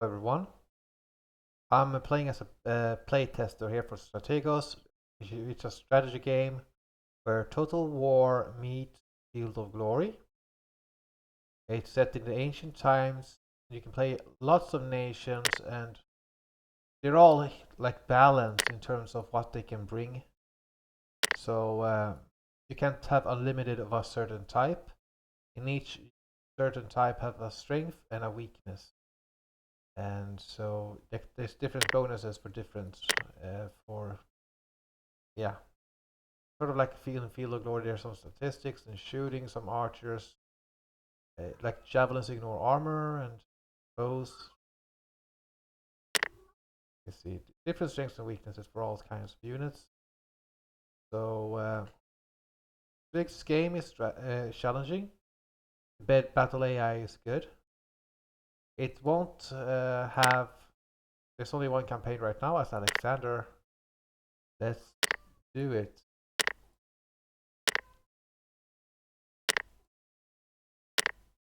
Everyone. I'm playing as a play tester here for Strategos, which is a strategy game where Total War meets Field of Glory. It's set in the ancient times. You can play lots of nations, and they're all like balanced in terms of what they can bring. So you can't have unlimited of a certain type. In each certain type have a strength and a weakness. And so there's different bonuses for different for yeah, sort of like Field of Glory. There's some statistics and shooting, some archers, like javelins ignore armor and bows. You see different strengths and weaknesses for all kinds of units. So this game is challenging. Battle AI is good. It won't have. There's only one campaign right now as Alexander. Let's do it.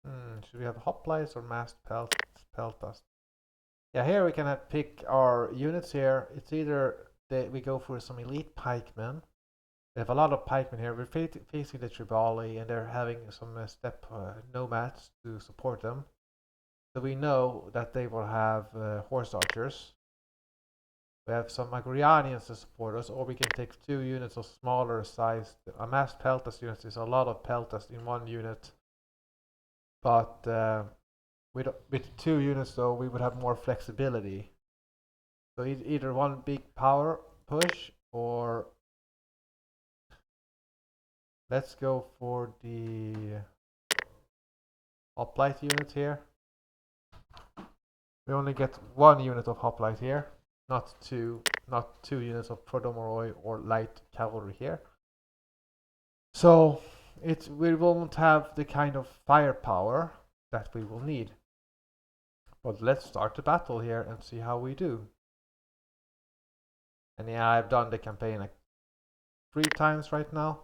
Should we have hoplites or massed peltas? Yeah, here we can pick our units here. It's either we go for some elite pikemen. We have a lot of pikemen here. We're facing the Tribali, and they're having some steppe nomads to support them. So we know that they will have horse archers. We have some Agrianians to support us, or we can take 2 units of smaller size. A massed peltas unit is a lot of peltas in one unit. But with 2 units, though, we would have more flexibility. So either one big power push, or let's go for the hoplite unit here. We only get 1 unit of hoplite here, not two units of Prodomoroi or light cavalry here. So we won't have the kind of firepower that we will need. But let's start the battle here and see how we do. And yeah, I've done the campaign like 3 times right now.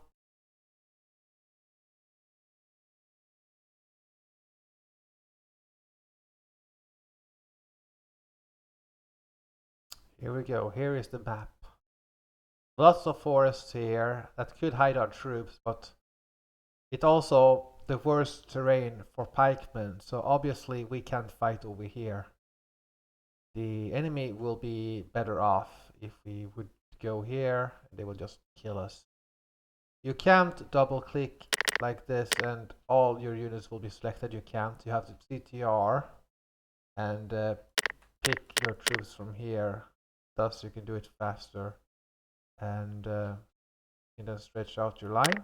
Here we go. Here is the map. Lots of forests here that could hide our troops, but it's also the worst terrain for pikemen, so obviously we can't fight over here. The enemy will be better off if we would go here. They will just kill us. You can't double click like this and all your units will be selected. You can't. You have to CTR and pick your troops from here. Thus you can do it faster and you can stretch out your line.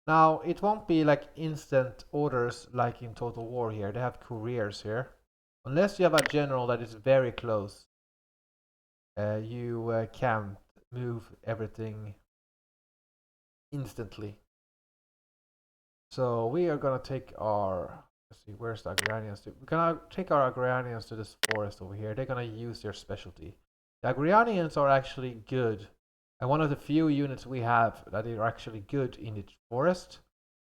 Now it won't be like instant orders like in Total War here. They have couriers here. Unless you have a general that is very close, you can't move everything instantly. So we are gonna take our, let's see, where's the Agrarians? We're gonna take our Agrarians to this forest over here. They're gonna use their specialty. The Agrarians are actually good, and one of the few units we have that are actually good in the forest.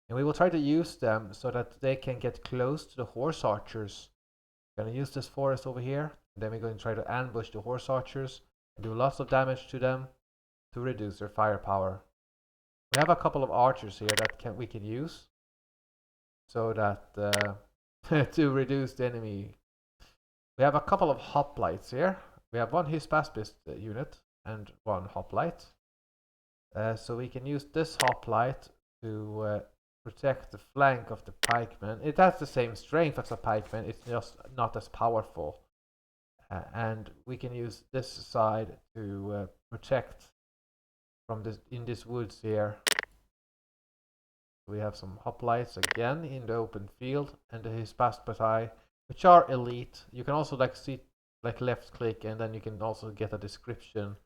And we will try to use them so that they can get close to the horse archers. We're gonna use this forest over here, and then we're going to try to ambush the horse archers and do lots of damage to them to reduce their firepower. We have a couple of archers here that we can use so that to reduce the enemy. We have a couple of hoplites here. We have one Hispaspist unit and one hoplite. So we can use this hoplite to protect the flank of the pikemen. It has the same strength as a pikeman, it's just not as powerful. And we can use this side to protect from this in this woods here. We have some hoplites again in the open field, and the Hispaspati, which are elite. You can also left click, and then you can also get a description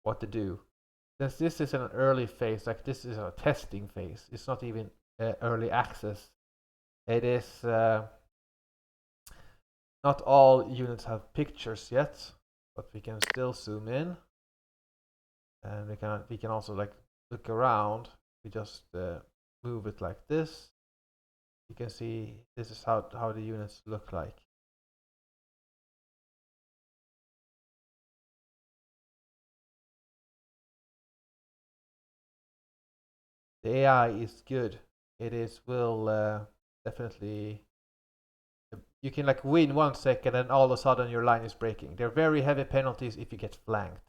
what to do. Since this is an early phase, like this is a testing phase, it's not even early access. It is not all units have pictures yet, but we can still zoom in, and we can also like look around. We just move it like this. You can see this is how the units look like. The AI is good. It is will definitely. You can like win 1 second and all of a sudden your line is breaking. They're very heavy penalties if you get flanked.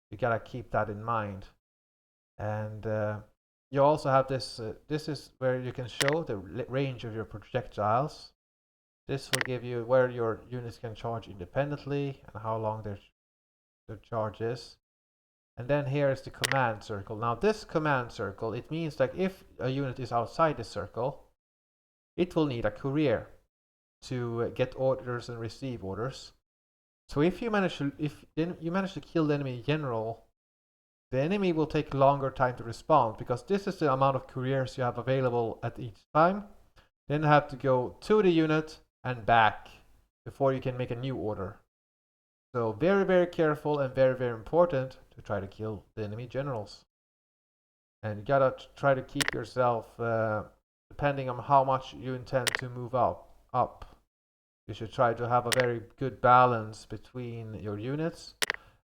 You gotta keep that in mind. And you also have this. This is where you can show the range of your projectiles. This will give you where your units can charge independently and how long their charge is. And then here is the command circle. Now this command circle, it means that if a unit is outside the circle, it will need a courier to get orders and receive orders. So if you manage to kill the enemy general, the enemy will take longer time to respond because this is the amount of couriers you have available at each time. Then you have to go to the unit and back before you can make a new order. So very, very careful and very, very important to try to kill the enemy generals. And you gotta try to keep yourself, depending on how much you intend to move up. You should try to have a very good balance between your units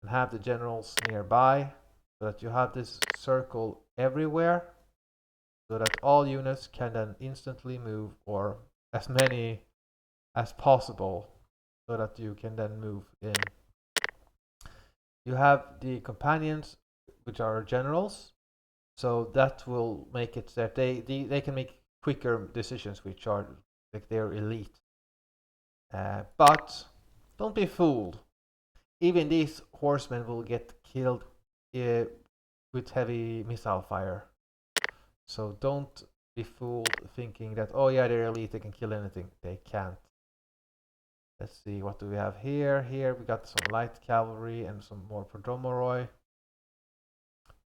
and have the generals nearby so that you have this circle everywhere so that all units can then instantly move, or as many as possible, so that you can then move in. You have the companions, which are generals, so that will make it that they can make quicker decisions, which are like they're elite. But don't be fooled. Even these horsemen will get killed with heavy missile fire. So don't be fooled thinking that, oh yeah, they're elite, they can kill anything. They can't. Let's see, what do we have here? Here we got some light cavalry and some more Prodomoroi.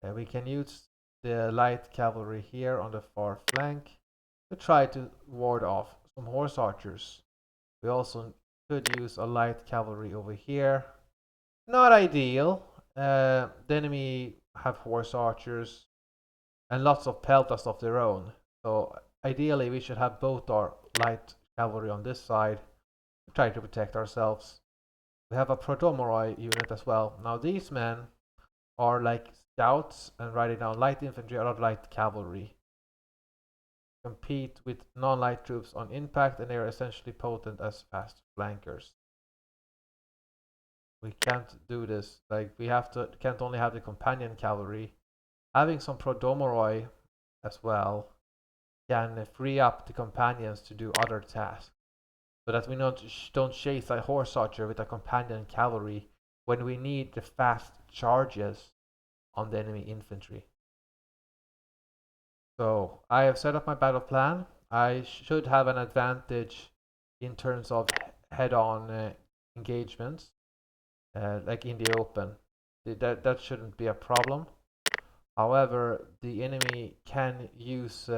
We can use the light cavalry here on the far flank to try to ward off some horse archers. We also could use a light cavalry over here. Not ideal. The enemy have horse archers and lots of peltas of their own. So ideally we should have both our light cavalry on this side to try to protect ourselves. We have a Prodomoroi unit as well. Now these men are like scouts and riding down light infantry or light cavalry. Compete with non-light troops on impact, and they are essentially potent as fast flankers. We can't do this. Like we can't only have the companion cavalry. Having some Prodomoroi as well can free up the companions to do other tasks, so that we don't chase a horse archer with a companion cavalry when we need the fast charges on the enemy infantry. So I have set up my battle plan. I should have an advantage in terms of head-on engagements, like in the open. That shouldn't be a problem. However, the enemy can use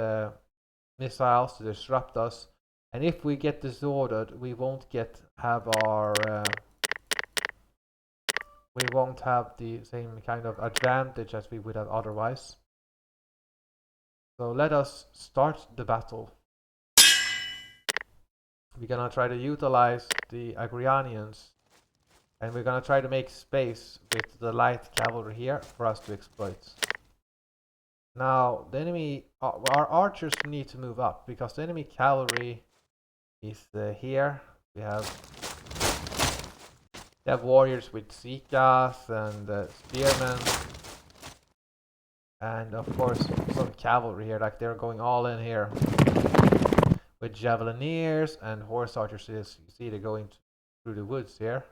missiles to disrupt us, and if we get disordered, we won't have the same kind of advantage as we would have otherwise. So let us start the battle. We're gonna try to utilize the Agrianians, and we're gonna try to make space with the light cavalry here for us to exploit. Now the enemy, our archers need to move up because the enemy cavalry is here. We have warriors with Sikas and spearmen, and of course some cavalry here, like they're going all in here with javelineers and horse archers. You see they're going through the woods here.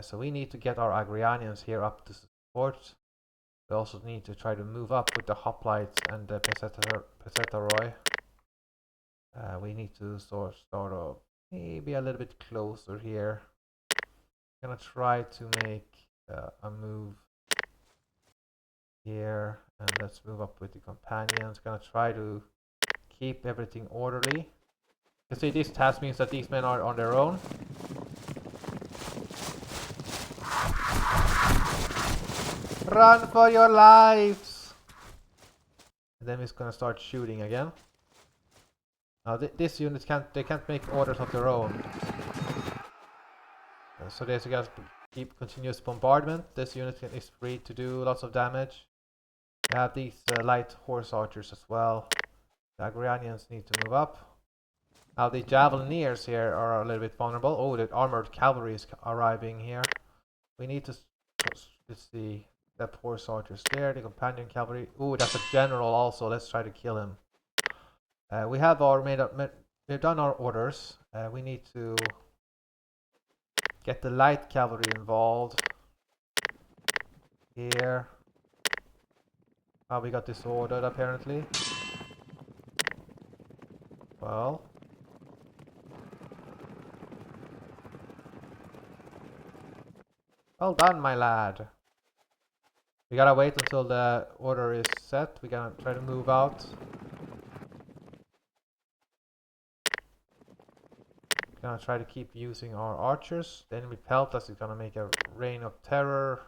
So we need to get our Agrianians here up to support. We also need to try to move up with the hoplites and the Pesetaroi. We need to sort of maybe a little bit closer here. I'm gonna try to make a move here, and let's move up with the companions. Gonna try to keep everything orderly. You see, this task means that these men are on their own. Run for your lives! And then we're gonna start shooting again. Now this unit can't make orders of their own. So there's you guys keep continuous bombardment. This unit is free to do lots of damage. We have these light horse archers as well. The Agranians need to move up. Now the Javelineers here are a little bit vulnerable. Oh, the armored cavalry is arriving here. We need to, let's see, that horse archers there, the companion cavalry. Oh, that's a general also. Let's try to kill him. We have we've done our orders. We need to get the light cavalry involved here. We got disordered apparently. Well, well done, my lad. We gotta wait until the order is set. We gotta try to move out. We're gonna try to keep using our archers. The enemy Peltas is gonna make a reign of terror.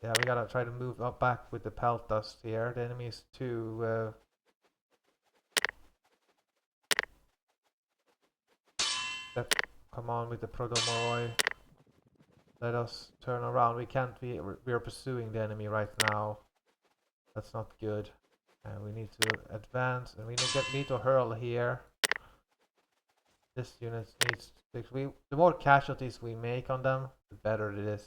Yeah, we gotta try to move up back with the Peltas here. The enemy is too come on with the Prodomoroi. Let us turn around. We can't be. We are pursuing the enemy right now. That's not good. And we need to advance. And we need to hurl here. This unit needs. The more casualties we make on them, the better it is.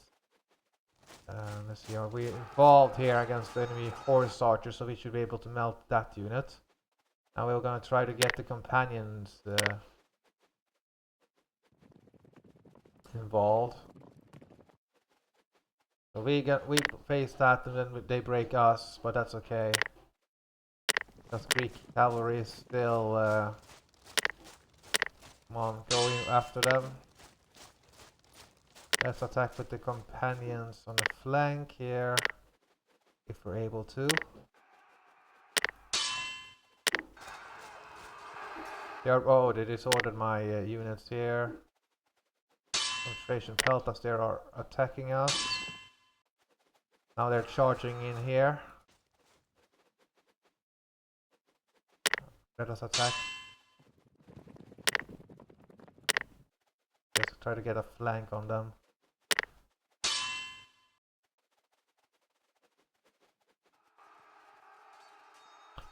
Let's see. Are we involved here against the enemy horse archer? So we should be able to melt that unit. Now we're gonna try to get the companions involved. So we face that and then they break us, but that's okay. Because Greek cavalry is still come on, going after them. Let's attack with the companions on the flank here, if we're able to. They disordered my units here. Concentration Peltas there are attacking us. Now they're charging in here. Let us attack. Let's try to get a flank on them.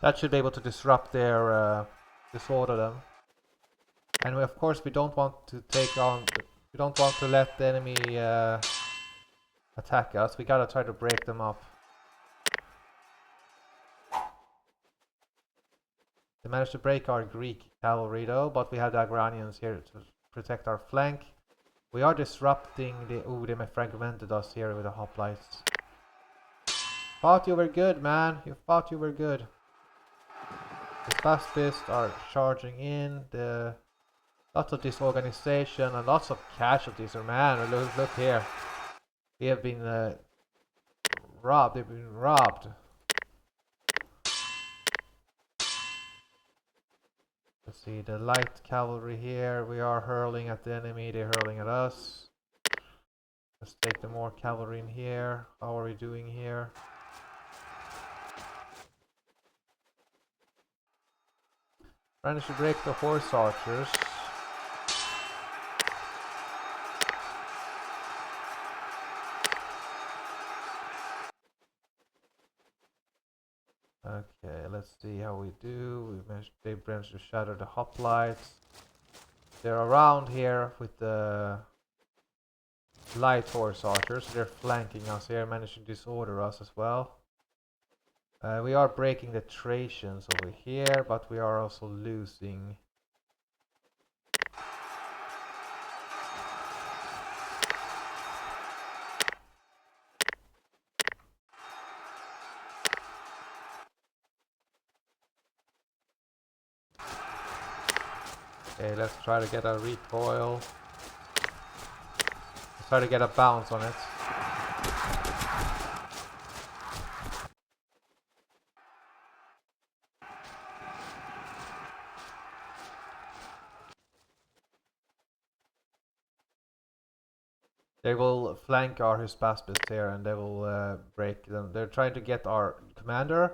That should be able to disrupt their, disorder them. And of course we don't want to take on, we don't want to let the enemy attack us. We gotta try to break them up. They managed to break our Greek cavalry though, but we have the Agranians here to protect our flank. We are disrupting the... Ooh, they fragmented us here with the hoplites. Thought you were good, man. You thought you were good. The Spaspists are charging in. Lots of disorganization and lots of casualties. Oh man, look here. We have been robbed. They've been robbed. Let's see, the light cavalry here. We are hurling at the enemy. They're hurling at us. Let's take the more cavalry in here. How are we doing here? Managed to break the horse archers. Okay, let's see how we do. They managed to shatter the hoplites. They're around here with the light horse archers. They're flanking us here, managed to disorder us as well. We are breaking the Thracians over here, but we are also losing. Okay, let's try to get a recoil. Let's try to get a bounce on it. They will flank our Hispaspist here and they will break them. They're trying to get our commander,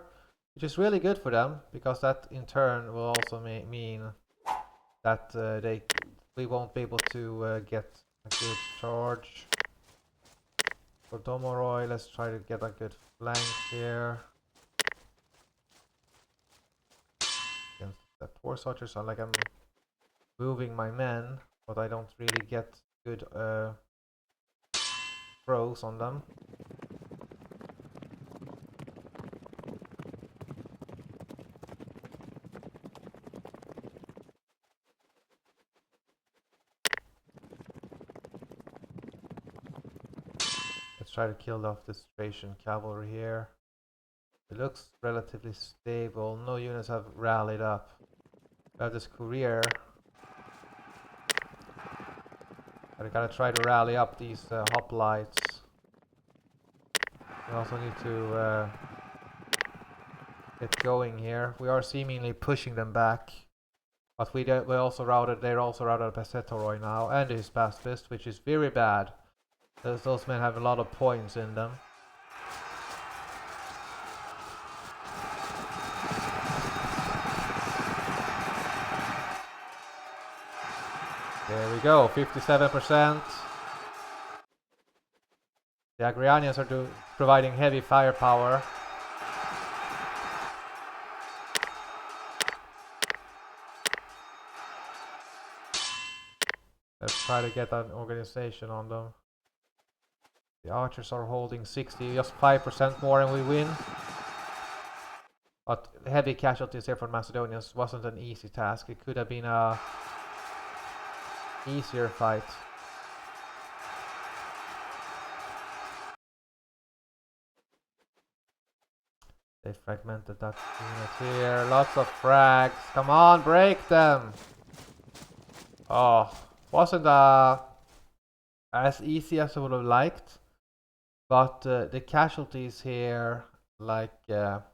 which is really good for them, because that in turn will also mean that we won't be able to get a good charge. For Domoroy, let's try to get a good flank here. Against the force archers, so like I'm moving my men, but I don't really get good throws on them. Let's try to kill off this Thracian cavalry here. It looks relatively stable. No units have rallied up. We have this courier. I gotta try to rally up these hoplites. We also need to get going here. We are seemingly pushing them back, but they're also routed Pesetoroi now and his Paspist, which is very bad. Those men have a lot of points in them. There we go, 57%. The Agrianians are providing heavy firepower. Let's try to get an organization on them. The archers are holding 60, just 5% more and we win. But heavy casualties here for Macedonians wasn't an easy task. It could have been a easier fight. They fragmented that unit here. Lots of frags. Come on, break them! Oh, wasn't as easy as I would have liked. But the casualties here, like, but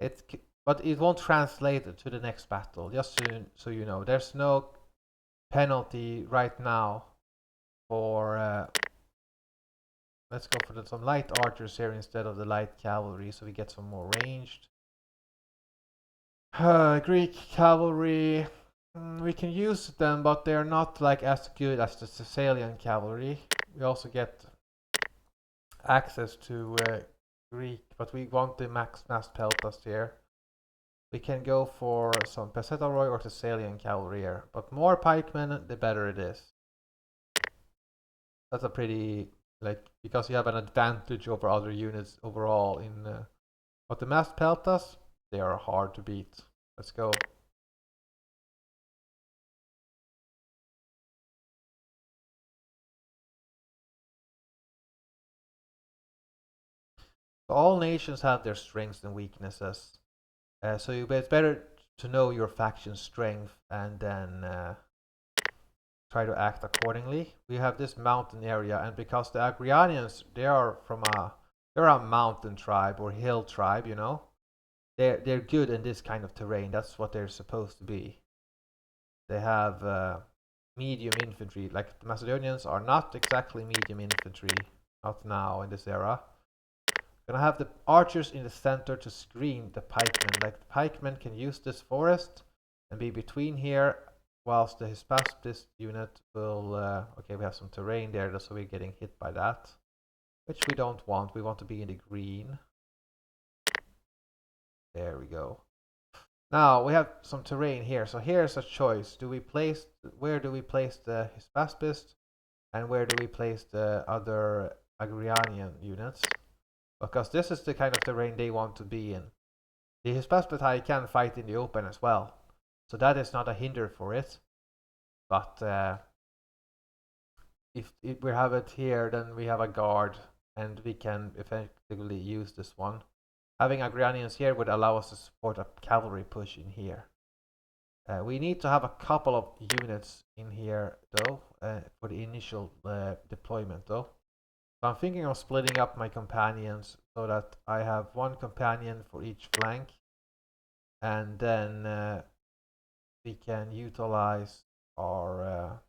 it won't translate to the next battle. Just so you know, there's no penalty right now for. Let's go for some light archers here instead of the light cavalry, so we get some more ranged. Greek cavalry, we can use them, but they're not like as good as the Thessalian cavalry. We also get access to Greek, but we want the mass peltas here. We can go for some Pesetoroi or Thessalian cavalry here, but more pikemen, the better it is. That's a pretty, like, because you have an advantage over other units overall in. But the mass peltas, they are hard to beat. Let's go. All nations have their strengths and weaknesses. So it's better to know your faction's strength and then try to act accordingly. We have this mountain area, and because the Agrianians, they're a mountain tribe or hill tribe, you know. They're good in this kind of terrain. That's what they're supposed to be. They have medium infantry. Like the Macedonians are not exactly medium infantry, not now in this era. Gonna have the archers in the center to screen the pikemen. Like the pikemen can use this forest and be between here, whilst the Hispaspist unit will. Okay, we have some terrain there, so we're getting hit by that, which we don't want. We want to be in the green. There we go. Now we have some terrain here, so here's a choice. Where do we place the Hispaspist, and where do we place the other Agrianian units? Because this is the kind of terrain they want to be in. The Hispaspitae can fight in the open as well, so that is not a hinder for it. But if we have it here, then we have a guard, and we can effectively use this one. Having Agrianians here would allow us to support a cavalry push in here. We need to have a couple of units in here, though, for the initial deployment, though. So I'm thinking of splitting up my companions so that I have one companion for each flank, and then we can utilize our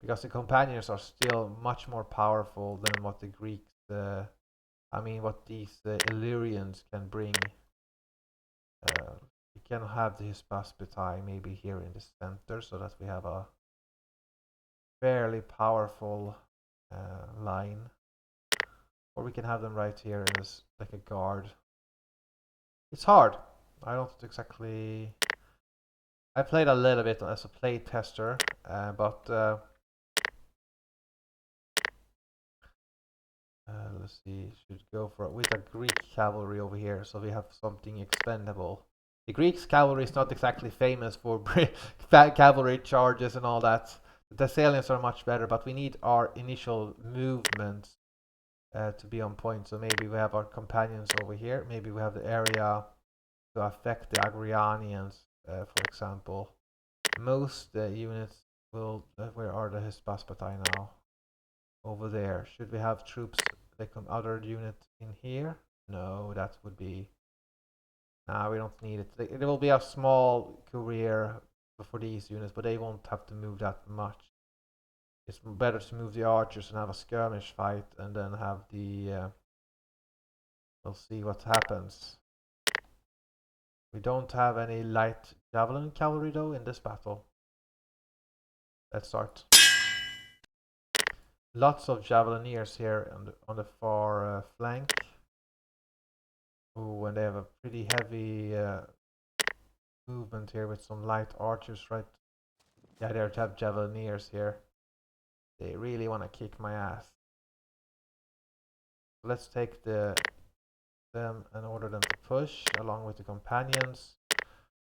because the companions are still much more powerful than what the Greeks, what these Illyrians can bring. We can have the Hispaspitae maybe here in the center so that we have a fairly powerful line. Or we can have them right here in this, like a guard. It's hard. I don't exactly... I played a little bit as a play tester, but let's see, should go for it with a Greek cavalry over here, so we have something expendable. The Greek cavalry is not exactly famous for cavalry charges and all that. The Thessalians are much better, but we need our initial movement to be on point. So maybe we have our companions over here. Maybe we have the area to affect the Agrianians, for example. Most units will... where are the Hispaspatai now? Over there. Should we have troops like other unit in here? No, that would be... Nah, we don't need it. There will be a small courier for these units, but they won't have to move that much. It's better to move the archers and have a skirmish fight and then have the... we'll see what happens. We don't have any light javelin cavalry though in this battle. Let's start. Lots of javelineers here on the far flank. Oh, and they have a pretty heavy movement here with some light archers, right? Yeah, they have javelineers here. They really want to kick my ass. Let's take them and order them to push along with the companions.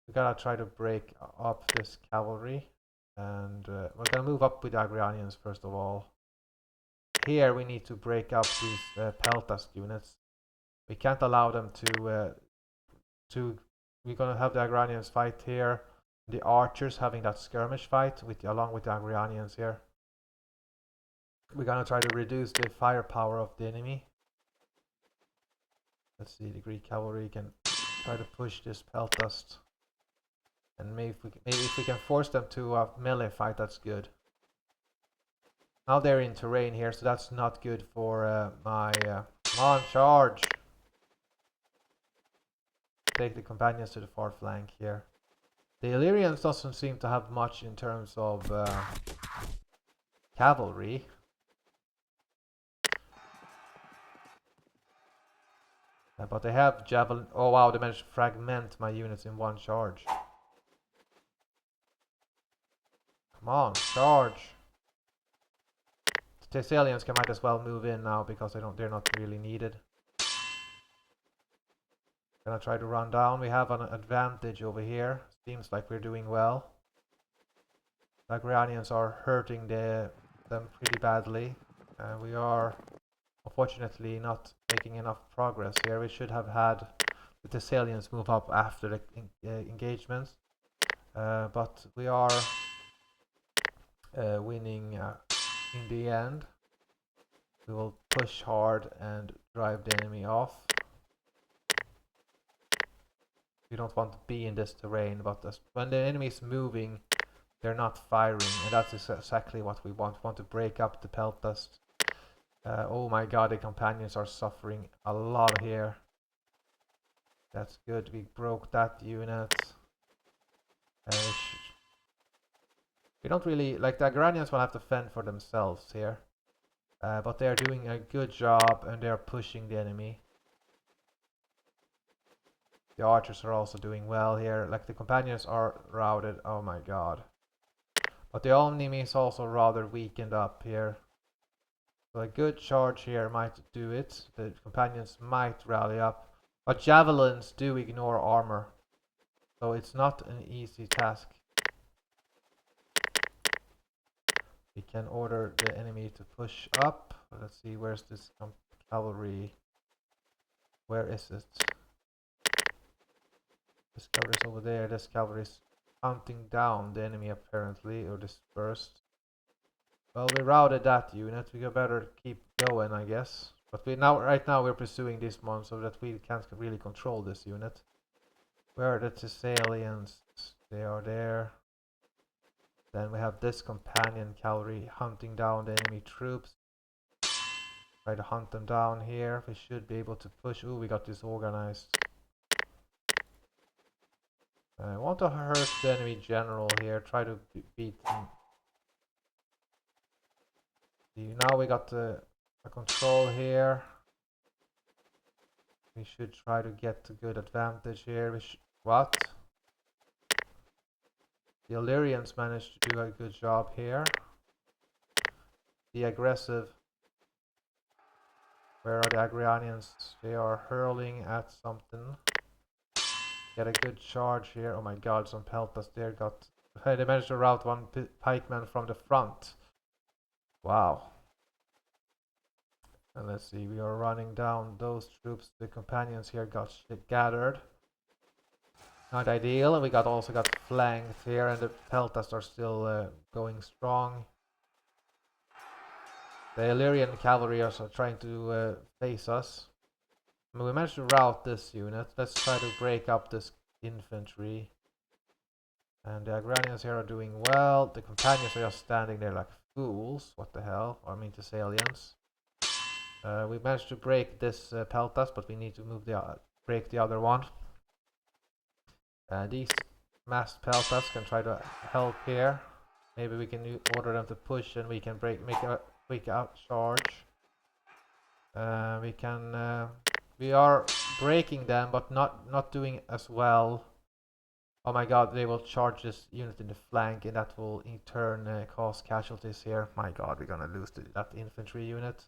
We gotta try to break up this cavalry, and we're gonna move up with the Agrianians first of all. Here we need to break up these Peltast units. We can't allow them to. We're gonna have the Agranians fight here. The archers having that skirmish fight along with the Agrianians here. We're gonna try to reduce the firepower of the enemy. Let's see, the Greek cavalry can try to push this Peltast, and maybe if we can force them to a melee fight, that's good. Now they're in terrain here, so that's not good for my... come on, charge! Take the companions to the far flank here. The Illyrians doesn't seem to have much in terms of cavalry. But they have javelin... Oh wow, they managed to fragment my units in one charge. Come on, charge! The Thessalians might as well move in now because they're not really needed. Gonna try to run down. We have an advantage over here. Seems like we're doing well. The Agrianians are hurting them pretty badly. We are unfortunately not making enough progress here. We should have had the Thessalians move up after the engagements. But we are winning in the end. We will push hard and drive the enemy off. We don't want to be in this terrain, but when the enemy is moving, they're not firing, and that's exactly what we want. We want to break up the Peltast. Oh my god, the companions are suffering a lot here. That's good, we broke that unit. We don't really... like, the Agranians will have to fend for themselves here. But they're doing a good job, and they're pushing the enemy. The archers are also doing well here. Like, the companions are routed. Oh my god. But the enemy is also rather weakened up here. So a good charge here might do it. The companions might rally up. But javelins do ignore armor. So it's not an easy task. We can order the enemy to push up. Let's see, where's this cavalry? Where is it? This cavalry is over there. This cavalry is hunting down the enemy apparently, or dispersed. Well, we routed that unit. We better keep going, I guess. But right now we're pursuing this one so that we can't really control this unit. Where are the Thessalians? They are there. Then we have this companion cavalry hunting down the enemy troops. Try to hunt them down here. We should be able to push. Ooh, we got disorganized. I want to hurt the enemy general here. Try to beat him. See, now we got a control here. We should try to get a good advantage here. What? The Illyrians managed to do a good job here. The aggressive. Where are the Agrianians? They are hurling at something. Get a good charge here. Oh my god, some Peltas there got... They managed to rout one pikeman from the front. Wow. And let's see, we are running down those troops. The companions here got gathered. Not ideal, and we also got flanked here, and the Peltas are still going strong. The Illyrian cavalry are trying to face us. I mean, we managed to rout this unit. Let's try to break up this infantry. And the Agranians here are doing well. The companions are just standing there like fools. What the hell? I mean, Thessalians. We managed to break this Peltas, but we need to move break the other one. These massed Peltas can try to help here. Maybe we can order them to push, and we can make a quick out charge. We are breaking them, but not doing as well. Oh my god, they will charge this unit in the flank, and that will in turn cause casualties here. My god, we're gonna lose that infantry unit.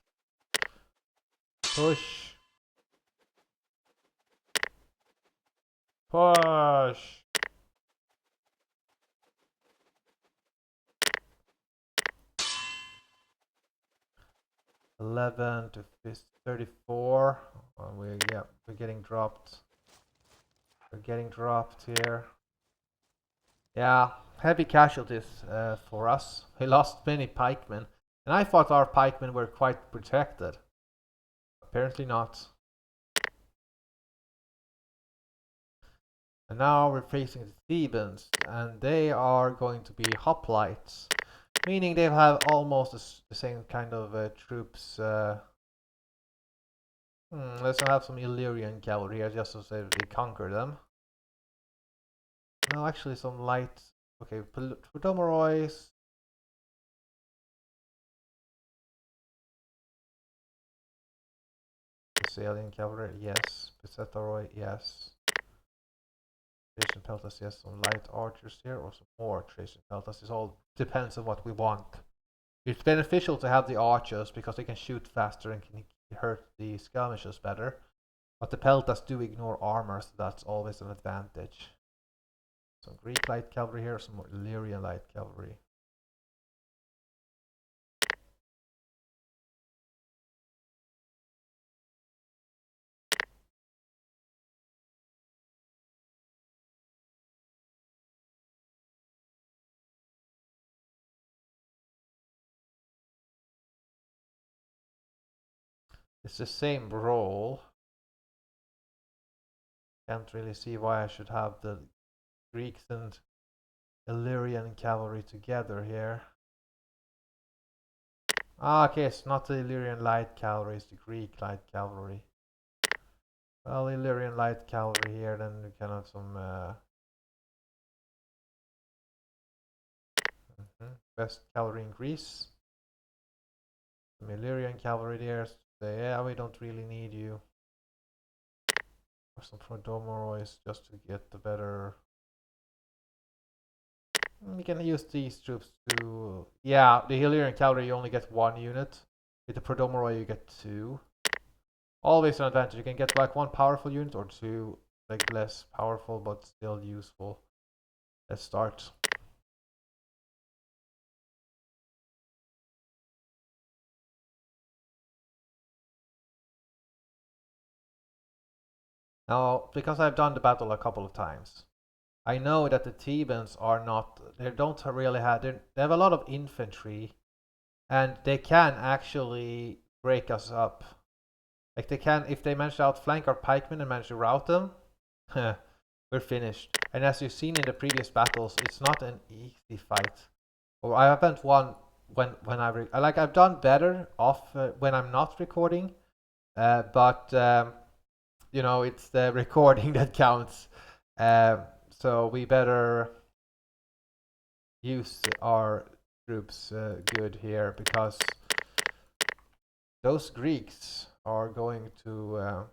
Push. Push. $11 to 34. We're getting dropped. We're getting dropped here. Yeah, heavy casualties for us. We lost many pikemen, and I thought our pikemen were quite protected. Apparently not. And now we're facing the Thebans, and they are going to be hoplites, meaning they have almost the same kind of troops. Let's have some Illyrian cavalry here just to say we conquer them. No, actually some light. Okay, Podomorois. Thessalian cavalry, yes. Pisetaroi, yes. Trajan Peltas, yes. Some light archers here, or some more Trajan Peltas. It all depends on what we want. It's beneficial to have the archers because they can shoot faster and can hurt the skirmishers better. But the Peltas do ignore armor, so that's always an advantage. Some Greek light cavalry here, some more Illyrian light cavalry. It's the same role. Can't really see why I should have the Greeks and Illyrian cavalry together here. Okay, it's not the Illyrian light cavalry, it's the Greek light cavalry. Well, Illyrian light cavalry here, then we can have some best cavalry in Greece. Some Illyrian cavalry there. So yeah, we don't really need you. Or some Prodomorois just to get the better. We can use these troops to... Yeah, the Illyrian cavalry you only get 1 unit. With the Prodomoroi you get 2. Always an advantage. You can get like 1 powerful unit or 2 like less powerful but still useful. Let's start. Now, because I've done the battle a couple of times, I know that the Thebans are not, they don't really have, they have a lot of infantry, and they can actually break us up. Like they can, if they manage to outflank our pikemen and manage to rout them, we're finished. And as you've seen in the previous battles, it's not an easy fight. Or I haven't won when I've done better off when I'm not recording, but you know, it's the recording that counts. So we better use our troops good here because those Greeks are going to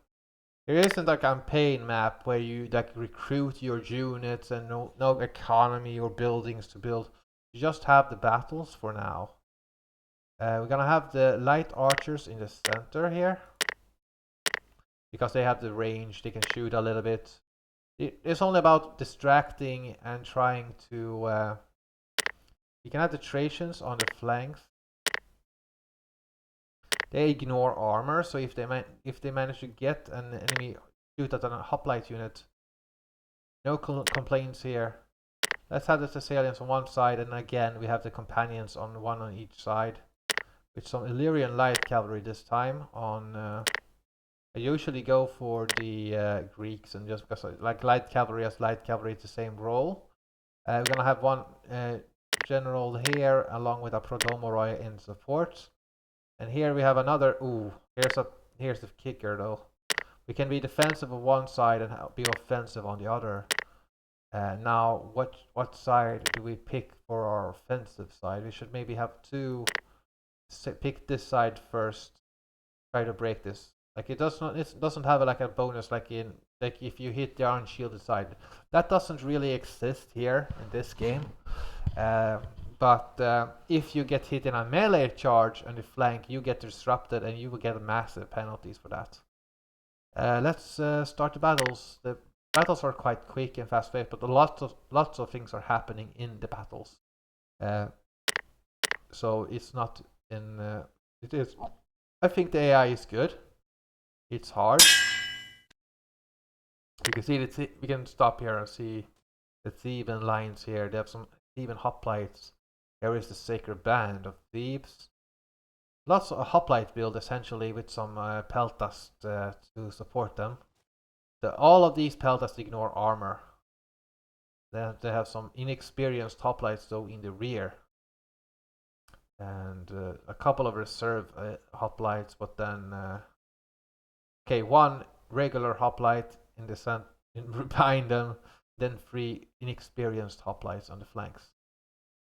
There isn't a campaign map where you like recruit your units and no economy or buildings to build. You just have the battles for now. We're gonna have the light archers in the center here because they have the range. They can shoot a little bit. It's only about distracting and trying to. You can have the Thracians on the flanks. They ignore armor, so if they manage to get an enemy shoot at a hoplite unit, no complaints here. Let's have the Thessalians on one side, and again we have the companions on one on each side, with some Illyrian light cavalry this time. I usually go for the Greeks, and just because like light cavalry as light cavalry, it's the same role. We're gonna have one general here, along with a Prodomoroi in support. And here we have another. Ooh, here's the kicker though. We can be defensive on one side and be offensive on the other. Now, what side do we pick for our offensive side? We should maybe have two. Pick this side first. Try to break this. Like it doesn't have like a bonus like if you hit the unshielded side. That doesn't really exist here in this game. But if you get hit in a melee charge on the flank, you get disrupted and you will get massive penalties for that. Let's start the battles. The battles are quite quick and fast-paced, but lots of things are happening in the battles. So it's not in. It is. I think the AI is good. It's hard. You can see we can stop here and see the Theban lines here. They have some Theban hoplites. Here is the Sacred Band of Thebes. Lots of hoplite build essentially with some peltas to support them. All of these peltas ignore armor. They have some inexperienced hoplites though in the rear. And a couple of reserve hoplites, but then okay, one regular hoplite in the center behind them, then 3 inexperienced hoplites on the flanks.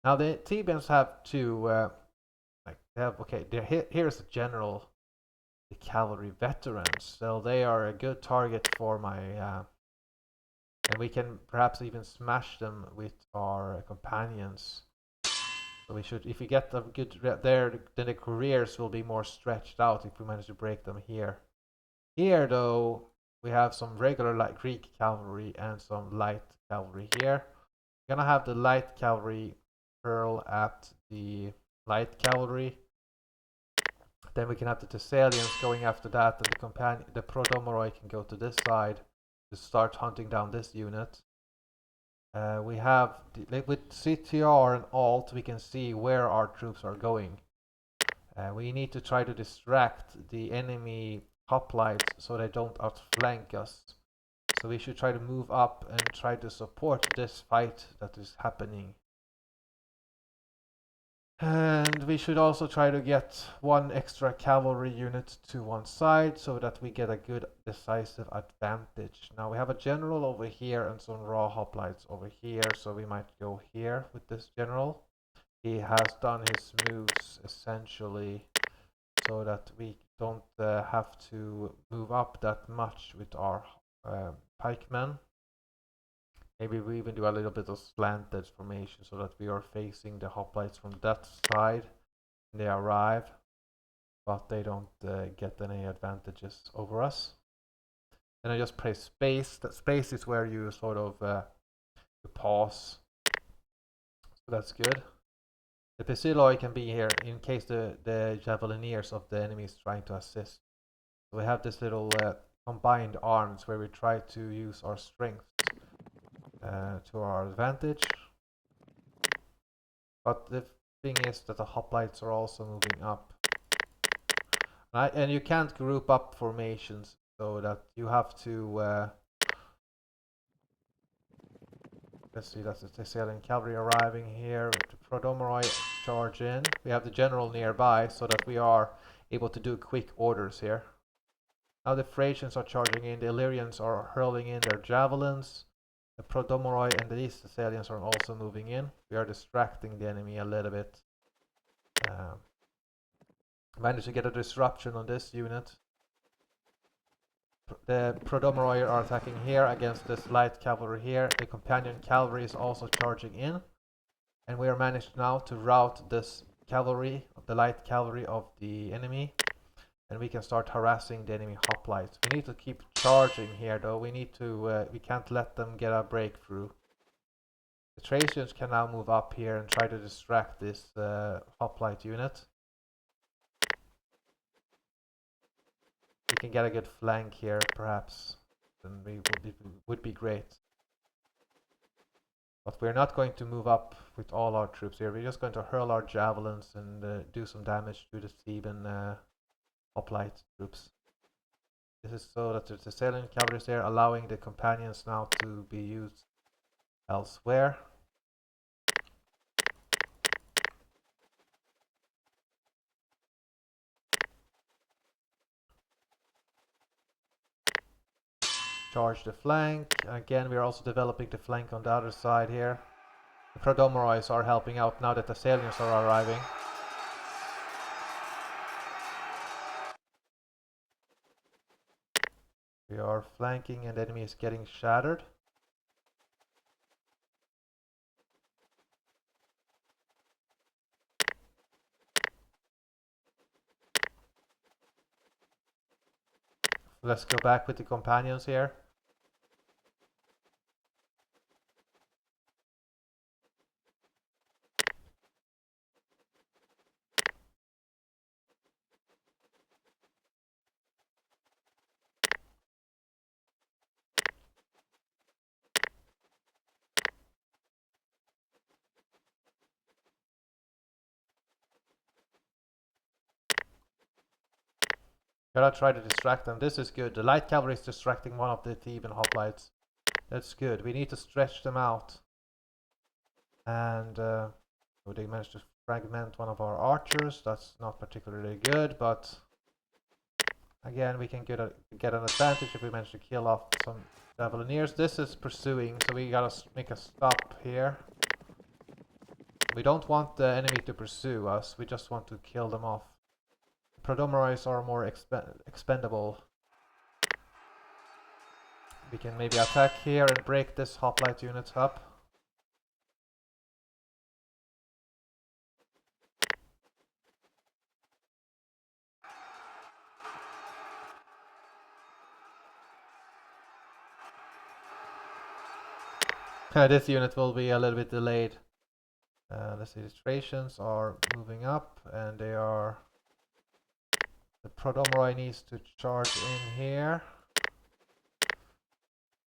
Now the Thebans have two. Here's the general, the cavalry veterans. So they are a good target for my, and we can perhaps even smash them with our companions. So we should, if we get them good there, then the careers will be more stretched out if we manage to break them here. Here though, we have some regular light Greek cavalry and some light cavalry here. We're gonna have the light cavalry hurl at the light cavalry. Then we can have the Thessalians going after that, and the Prodomoroi can go to this side to start hunting down this unit. We have with CTR and Alt, we can see where our troops are going. We need to try to distract the enemy hoplites so they don't outflank us. So we should try to move up and try to support this fight that is happening. And we should also try to get one extra cavalry unit to one side so that we get a good decisive advantage. Now we have a general over here and some raw hoplites over here, so we might go here with this general. He has done his moves essentially so that we don't have to move up that much with our pikemen. Maybe we even do a little bit of slanted formation so that we are facing the hoplites from that side when they arrive, but they don't get any advantages over us. Then I just press space. That space is where you sort of pause. So that's good. The Pesiloi can be here in case the javelineers of the enemy is trying to assist. So we have this little combined arms where we try to use our strength to our advantage. But the thing is that the hoplites are also moving up. And you can't group up formations, so that you have to... let's see, that's the Thessalian cavalry arriving here. The Prodomoroi charge in. We have the general nearby, so that we are able to do quick orders here. Now the Thracians are charging in. The Illyrians are hurling in their javelins. The Prodomoroi and these Thessalians are also moving in. We are distracting the enemy a little bit. Managed to get a disruption on this unit. The Prodomoroi are attacking here against this light cavalry here. The companion cavalry is also charging in. And we are managed now to rout this cavalry, the light cavalry of the enemy. And we can start harassing the enemy hoplites. We need to keep charging here though. We can't let them get a breakthrough. The Thracians can now move up here and try to distract this hoplite unit. We can get a good flank here, perhaps. Then would be great. But we're not going to move up with all our troops here. We're just going to hurl our javelins and do some damage to the Theban hoplite troops. This is so that the Thessalian cavalry is there, allowing the companions now to be used elsewhere. Charge the flank. Again, we are also developing the flank on the other side here. The Prodomorois are helping out now that the Thessalians are arriving. We are flanking and the enemy is getting shattered. Let's go back with the companions here. Gotta try to distract them. This is good. The light cavalry is distracting one of the Theban hoplites. That's good. We need to stretch them out. And they managed to fragment one of our archers. That's not particularly good, but again, we can get an advantage if we manage to kill off some Javelineers. This is pursuing, so we gotta make a stop here. We don't want the enemy to pursue us. We just want to kill them off. Prodomorois are more expendable. We can maybe attack here and break this hoplite unit up. This unit will be a little bit delayed. Let's see, the Thracians are moving up and they are... The Prodomoroi needs to charge in here.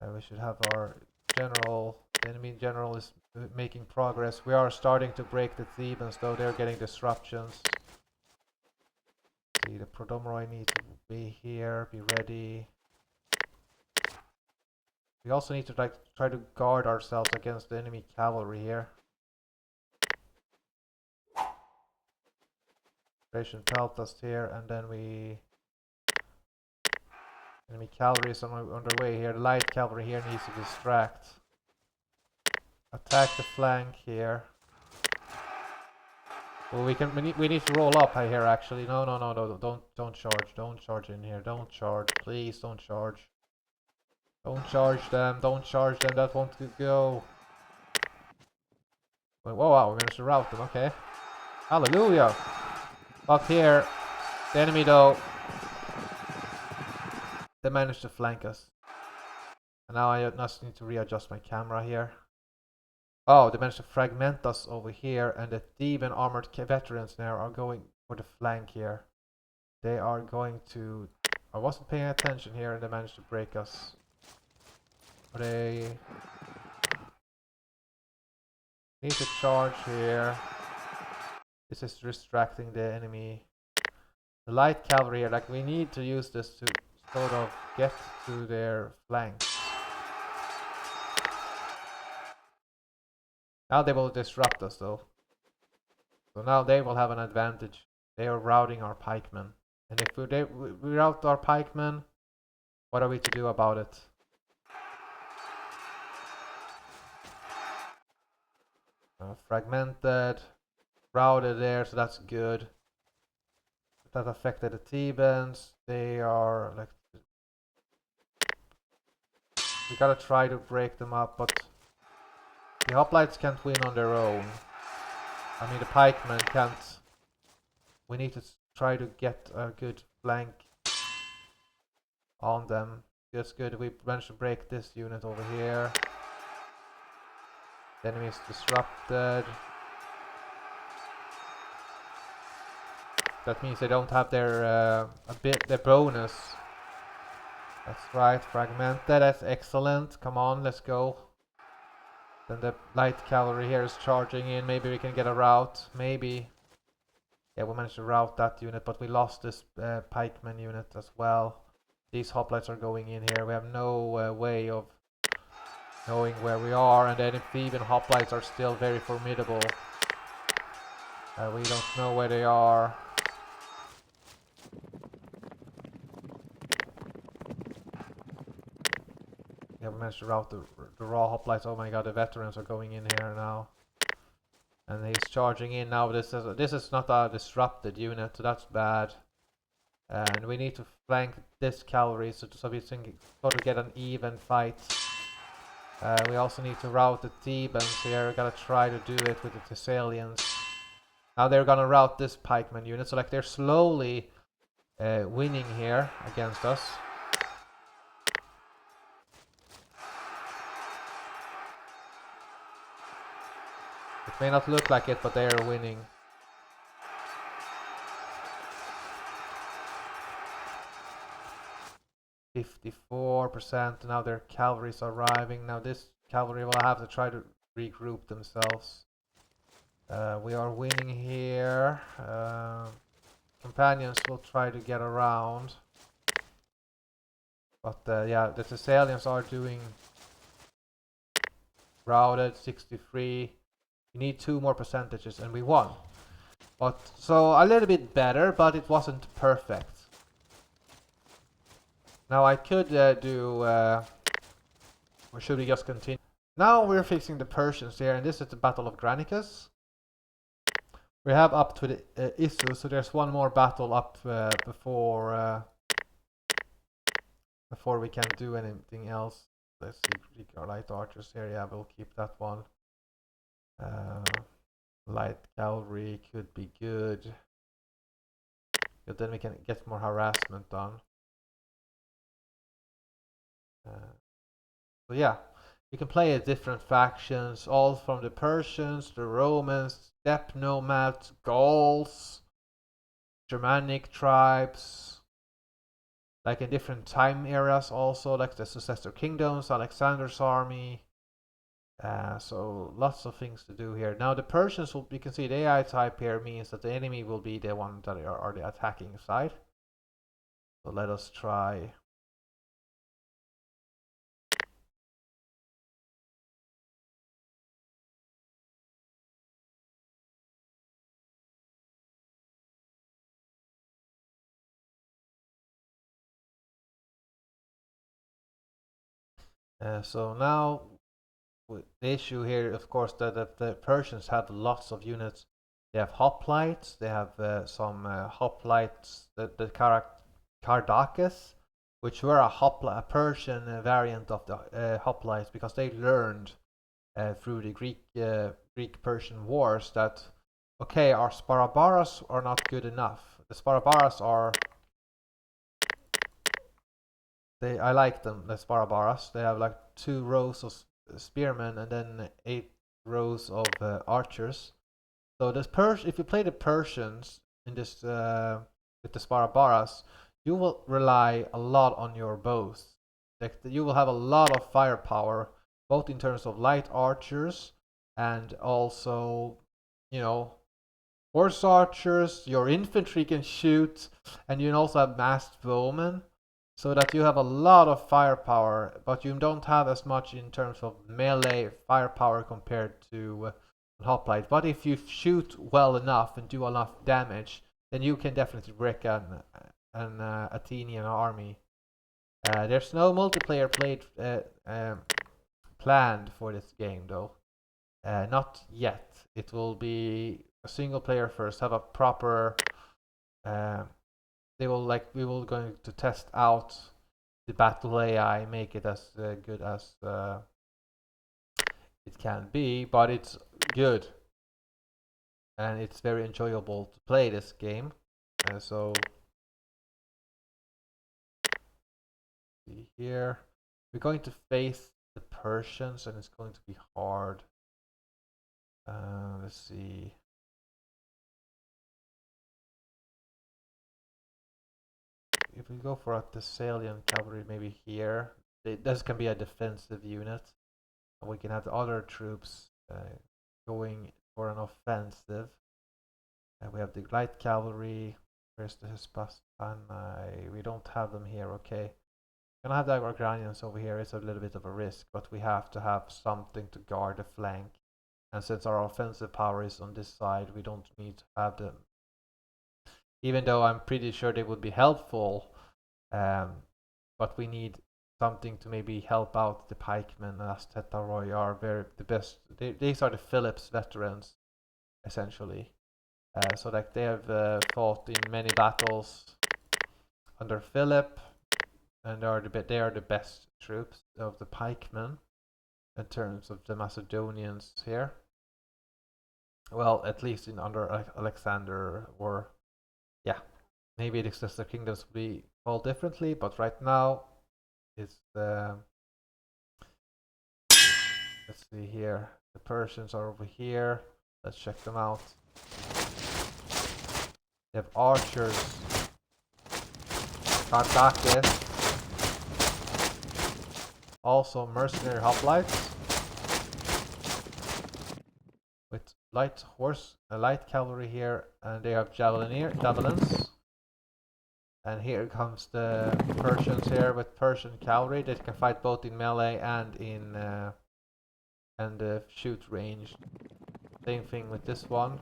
And we should have our general... The enemy general is making progress. We are starting to break the Thebans, though they're getting disruptions. See, the Prodomoroi need to be here, be ready. We also need to try to guard ourselves against the enemy cavalry here. Thracian peltast here, and then enemy cavalry is on their way here. The light cavalry here needs to distract. Attack the flank here. Well, we need to roll up here actually. No, don't charge in here. Don't charge, please don't charge. Don't charge them, that won't go. Whoa, wow, we're gonna rout them, okay. Hallelujah. But here, the enemy though, they managed to flank us. And now I just need to readjust my camera here. Oh, they managed to fragment us over here, and the Theban armored veterans now are going for the flank here. They are going to... I wasn't paying attention here and they managed to break us. They need to charge here. This is distracting the enemy. The light cavalry here, like we need to use this to sort of get to their flanks. Now they will disrupt us though. So now they will have an advantage. They are routing our pikemen. And if we rout our pikemen, what are we to do about it? Fragmented, routed there, so that's good. That affected the Thebans. They are like We gotta try to break them up, but the hoplites can't win on their own. I mean, the pikemen can't. We need to try to get a good flank on them. That's good. We managed to break this unit over here. The enemy is disrupted. That means they don't have their their bonus. That's right, fragmented. That's excellent. Come on, let's go. Then the light cavalry here is charging in. Maybe we can get a rout. Maybe. Yeah, we managed to rout that unit, but we lost this pikeman unit as well. These hoplites are going in here. We have no way of knowing where we are, and the amphibian hoplites are still very formidable. We don't know where they are. Yeah, we managed to rout the raw hoplites. Oh my god, the veterans are going in here now. And he's charging in now. This is not a disrupted unit, so that's bad. And we need to flank this cavalry so we can sort of get an even fight. We also need to rout the Thebans here. We gotta try to do it with the Thessalians. Now they're gonna rout this pikeman unit, so like they're slowly winning here against us. It may not look like it, but they are winning. %. Now their cavalry is arriving. Now this cavalry will have to try to regroup themselves. We are winning here. Companions will try to get around. But yeah, the Thessalians are doing routed 63. We need 2 more percentages and we won. But so a little bit better, but it wasn't perfect. Now I could do, or should we just continue? Now we're facing the Persians here, and this is the Battle of Granicus. We have up to the Issus, so there's one more battle up before we can do anything else. Let's see, Greek or light archers here. Yeah, we'll keep that one. Light cavalry could be good, but then we can get more harassment done. So yeah, you can play as different factions, all from the Persians, the Romans, steppe nomads, Gauls, Germanic tribes, like in different time eras also, like the Successor Kingdoms, Alexander's army. So lots of things to do here. Now the Persians, you can see the AI type here means that the enemy will be the one that are the attacking side. So let us try. So now the issue here, of course, that the Persians have lots of units. They have hoplites. They have some hoplites. The Kardakis, which were a Persian variant of the hoplites, because they learned through the Greek-Persian wars that okay, our Sparabaras are not good enough. The Sparabaras are I like them, the Sparabaras. They have like 2 rows of spearmen and then 8 rows of archers. So if you play the Persians in this with the Sparabaras, you will rely a lot on your bows. Like you will have a lot of firepower, both in terms of light archers and also, you know, horse archers. Your infantry can shoot, and you can also have masked bowmen. So that you have a lot of firepower, but you don't have as much in terms of melee firepower compared to hoplite. But if you shoot well enough and do enough damage, then you can definitely break an Athenian army. There's no multiplayer planned for this game though. Not yet. It will be a single player first. Have a proper we will going to test out the battle AI make it as good as it can be, but it's good and it's very enjoyable to play this game. So see here, we're going to face the Persians, and it's going to be hard. Let's see. If we go for a Thessalian cavalry, maybe here, this can be a defensive unit, and we can have the other troops going for an offensive. And we have the light cavalry. Where's the Hispanic? We don't have them here. Okay, gonna have the Agranians over here. It's a little bit of a risk, but we have to have something to guard the flank. And since our offensive power is on this side, we don't need to have them. Even though I'm pretty sure they would be helpful, but we need something to maybe help out the pikemen, as Tetaroy are the best. These are the Phillips veterans, essentially. So like they have fought in many battles under Philip, and they are the best troops of the pikemen in terms of the Macedonians here. Well, at least in under Alexander, or yeah, maybe the sister kingdoms will be called differently, but right now it's let's see here. The Persians are over here. Let's check them out. They have archers. Kantakis. Also mercenary hoplites. With light cavalry here, and they have javelins. And here comes the Persians here with Persian cavalry. They can fight both in melee and in shoot range. Same thing with this one.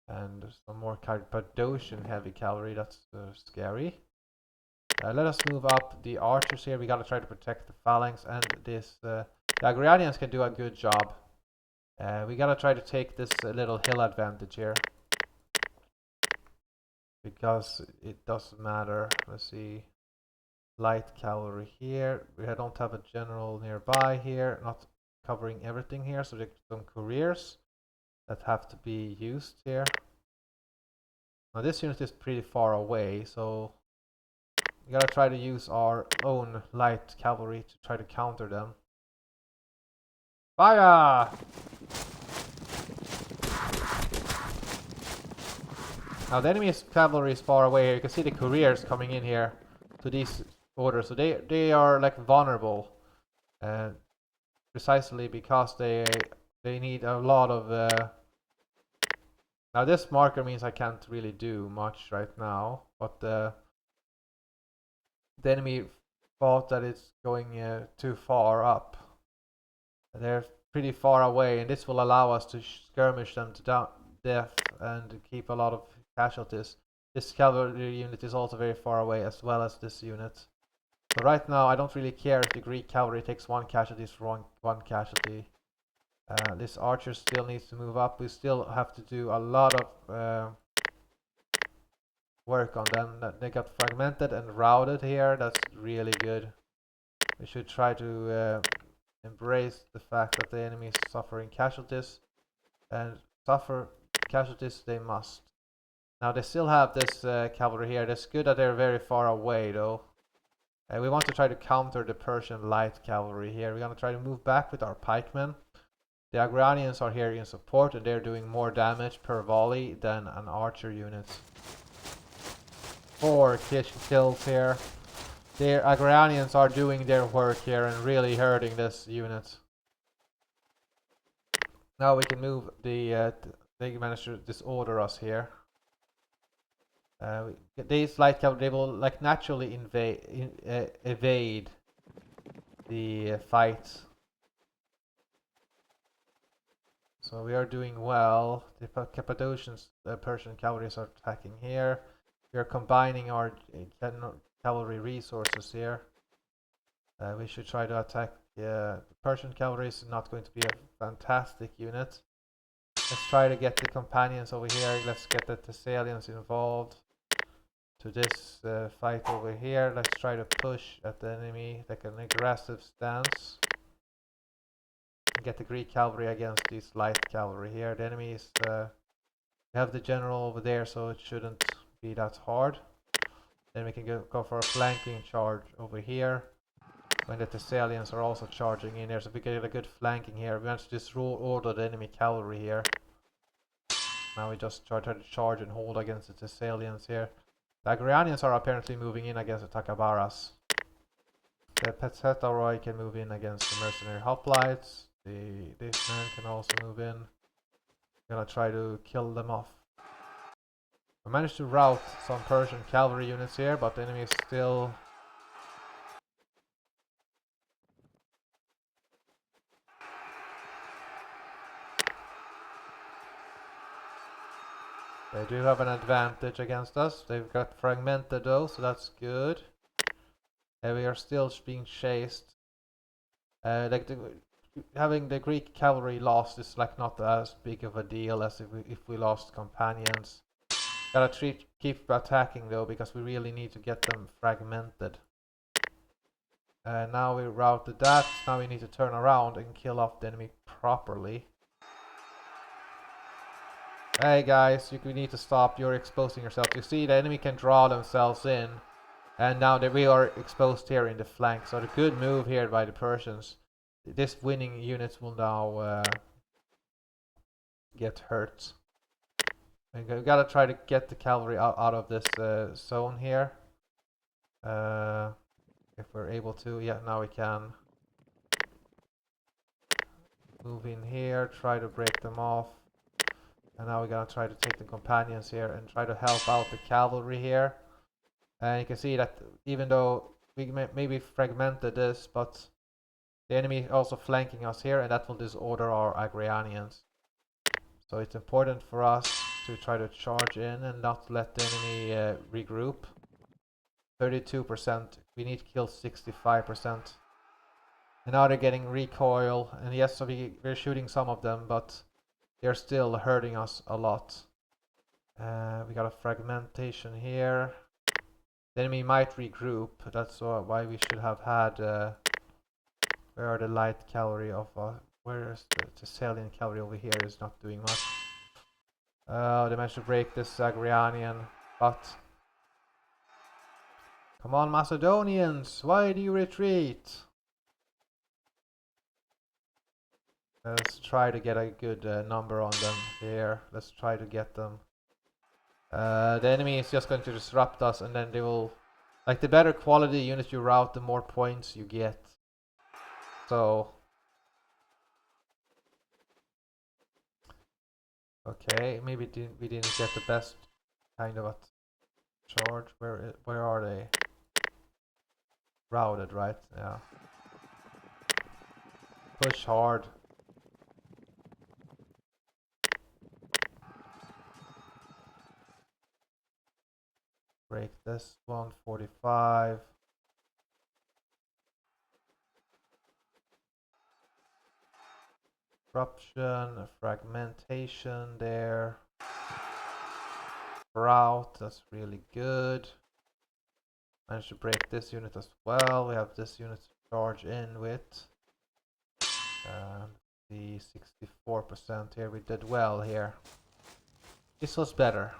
And some more Cappadocian heavy cavalry. That's scary. Let us move up the archers here. We gotta try to protect the phalanx, and this the Agranians can do a good job. We gotta try to take this little hill advantage here, because it doesn't matter. Let's see. Light cavalry here. We don't have a general nearby here, not covering everything here, so there's some couriers that have to be used here. Now this unit is pretty far away, so we gotta try to use our own light cavalry to try to counter them. Fire! Now the enemy's cavalry is far away here. You can see the couriers coming in here to these orders, so they are like vulnerable, precisely because they need a lot of. Now this marker means I can't really do much right now, but the enemy thought that it's going too far up. They're pretty far away, and this will allow us to skirmish them to death and keep a lot of casualties. This cavalry unit is also very far away, as well as this unit. So right now I don't really care if the Greek cavalry takes one casualty for one casualty. This archer still needs to move up. We still have to do a lot of work on them. They got fragmented and routed here. That's really good. We should try to embrace the fact that the enemy is suffering casualties, and suffer casualties they must. Now they still have this cavalry here. It's good that they're very far away though. We want to try to counter the Persian light cavalry here. We're going to try to move back with our pikemen. The Agranians are here in support, and they're doing more damage per volley than an archer unit. 4 kills here. The Agranians are doing their work here and really hurting this unit. Now we can move the. They managed to disorder us here. These light cavalry, they will like naturally evade the fight. So we are doing well. The Cappadocians, Persian cavalry are attacking here. We are combining our cavalry resources here. We should try to attack. The Persian cavalry is not going to be a fantastic unit. Let's try to get the companions over here. Let's get the Thessalians involved to this fight over here. Let's try to push at the enemy, like an aggressive stance. Get the Greek cavalry against these light cavalry here. The enemy is we have the general over there, so it shouldn't be that hard. Then we can go for a flanking charge over here when the Thessalians are also charging in here. So we get a good flanking here. We managed to disorder the enemy cavalry here. Now we just try to charge and hold against the Thessalians here. The Agrianians are apparently moving in against the Takabaras. The Petzetaroi can move in against the mercenary hoplites. This man can also move in. Gonna try to kill them off. We managed to rout some Persian cavalry units here, but the enemy is still... They do have an advantage against us. They've got fragmented though, so that's good. And we are still being chased. Having the Greek cavalry lost is like not as big of a deal as if we lost companions. Gotta keep attacking though, because we really need to get them fragmented. Now we routed that. Now we need to turn around and kill off the enemy properly. Hey guys, you need to stop. You're exposing yourself. You see, the enemy can draw themselves in, and now that we are exposed here in the flank. So the good move here by the Persians. This winning units will now get hurt. We gotta try to get the cavalry out of this zone here. If we're able to, yeah, now we can move in here, try to break them off. And now we're gonna try to take the companions here and try to help out the cavalry here. And you can see that even though we maybe fragmented this, but the enemy is also flanking us here, and that will disorder our Agrianians. So it's important for us to try to charge in and not let the enemy regroup. 32%. We need to kill 65%. And now they're getting recoil. And yes, so we're shooting some of them, but they're still hurting us a lot. We got a fragmentation here. The enemy might regroup. That's why we should have had... where are the light cavalry of... where is the Thessalian cavalry over here? Is not doing much. They managed to break this Agrianian, but... Come on, Macedonians! Why do you retreat? Let's try to get a good number on them here. Let's try to get them. The enemy is just going to disrupt us, and then they will... Like, the better quality units you route, the more points you get. So... Okay, maybe we didn't get the best kind of a charge. Where are they? Routed, right? Yeah. Push hard. Break this 145. Disruption, fragmentation there. Rout, that's really good. Managed to break this unit as well. We have this unit to charge in with. The 64% here, we did well here. This was better.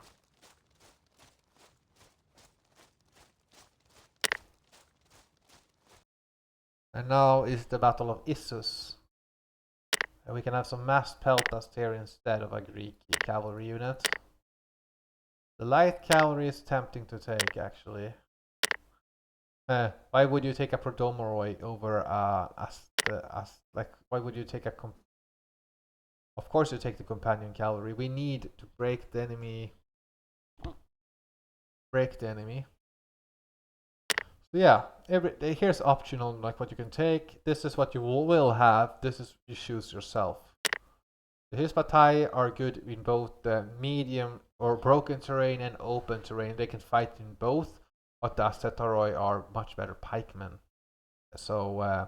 And now is the Battle of Issus. And we can have some massed peltas here instead of a Greek cavalry unit. The light cavalry is tempting to take, actually. Why would you take a Prodomoroi over like, why would you take a... Of course you take the companion cavalry. We need to break the enemy. Break the enemy. So yeah, here's optional, like what you can take. This is what you will have. This is you choose yourself. The Hispatai are good in both the medium or broken terrain and open terrain. They can fight in both, but the Acetaroi are much better pikemen. So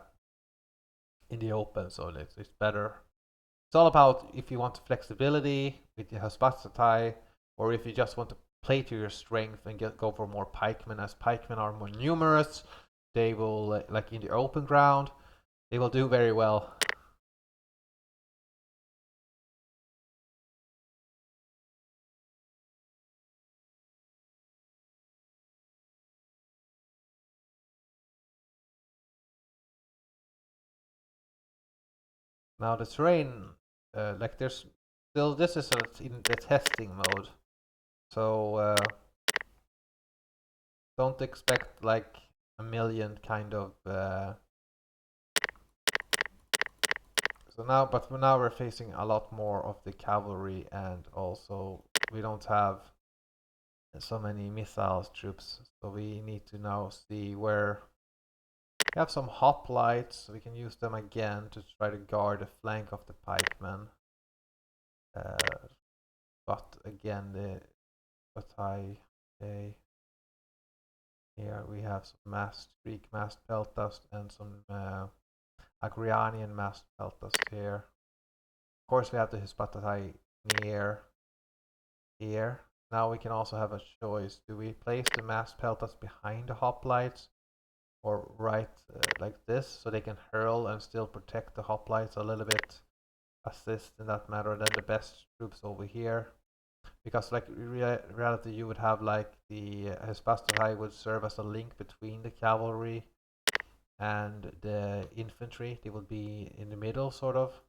in the open, so it's better. It's all about if you want flexibility with the Hispatai, or if you just want to play to your strength and go for more pikemen. As pikemen are more numerous, they will like in the open ground, they will do very well. Now the terrain, like there's still this is in the testing mode, so don't expect like a million kind of. So now, but now we're facing a lot more of the cavalry, and also we don't have so many missiles troops. So we need to now see where we have some hoplites. So we can use them again to try to guard the flank of the pikemen. But again, okay, here we have some Greek massed peltast and some Agrianian massed peltast here. Of course, we have the Hispatai near here. Now we can also have a choice. Do we place the massed peltast behind the hoplites or right like this so they can hurl and still protect the hoplites a little bit, assist in that matter, and then the best troops over here? Because like reality, you would have like the Hespastatai would serve as a link between the cavalry and the infantry. They would be in the middle, sort of.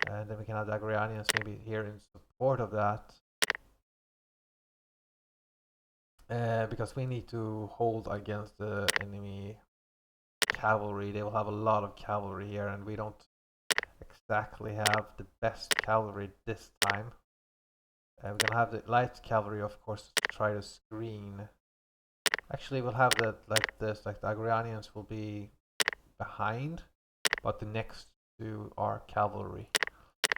And then we can have the Agrianians maybe here in support of that. Because we need to hold against the enemy cavalry. They will have a lot of cavalry here, and we don't exactly have the best cavalry this time. We're gonna have the light cavalry, of course, to try to screen. Actually, we'll have that like this, like the Agrianians will be behind, but the next two are cavalry.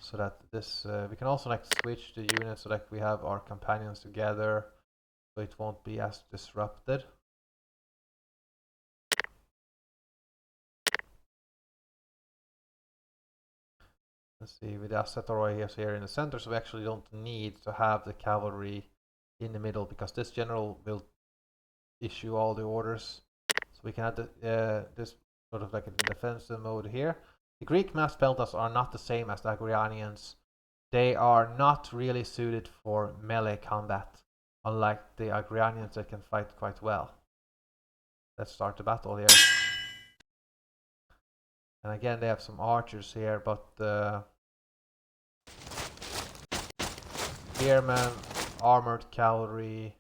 So that this, we can also like switch the units so that we have our companions together, so it won't be as disrupted. Let's see, with the Assetoroy here in the center, so we actually don't need to have the cavalry in the middle because this general will issue all the orders. So we can add this sort of like a defensive mode here. The Greek mass peltas are not the same as the Agrianians. They are not really suited for melee combat, unlike the Agrianians that can fight quite well. Let's start the battle here. And again, they have some archers here, but spearmen, armored cavalry,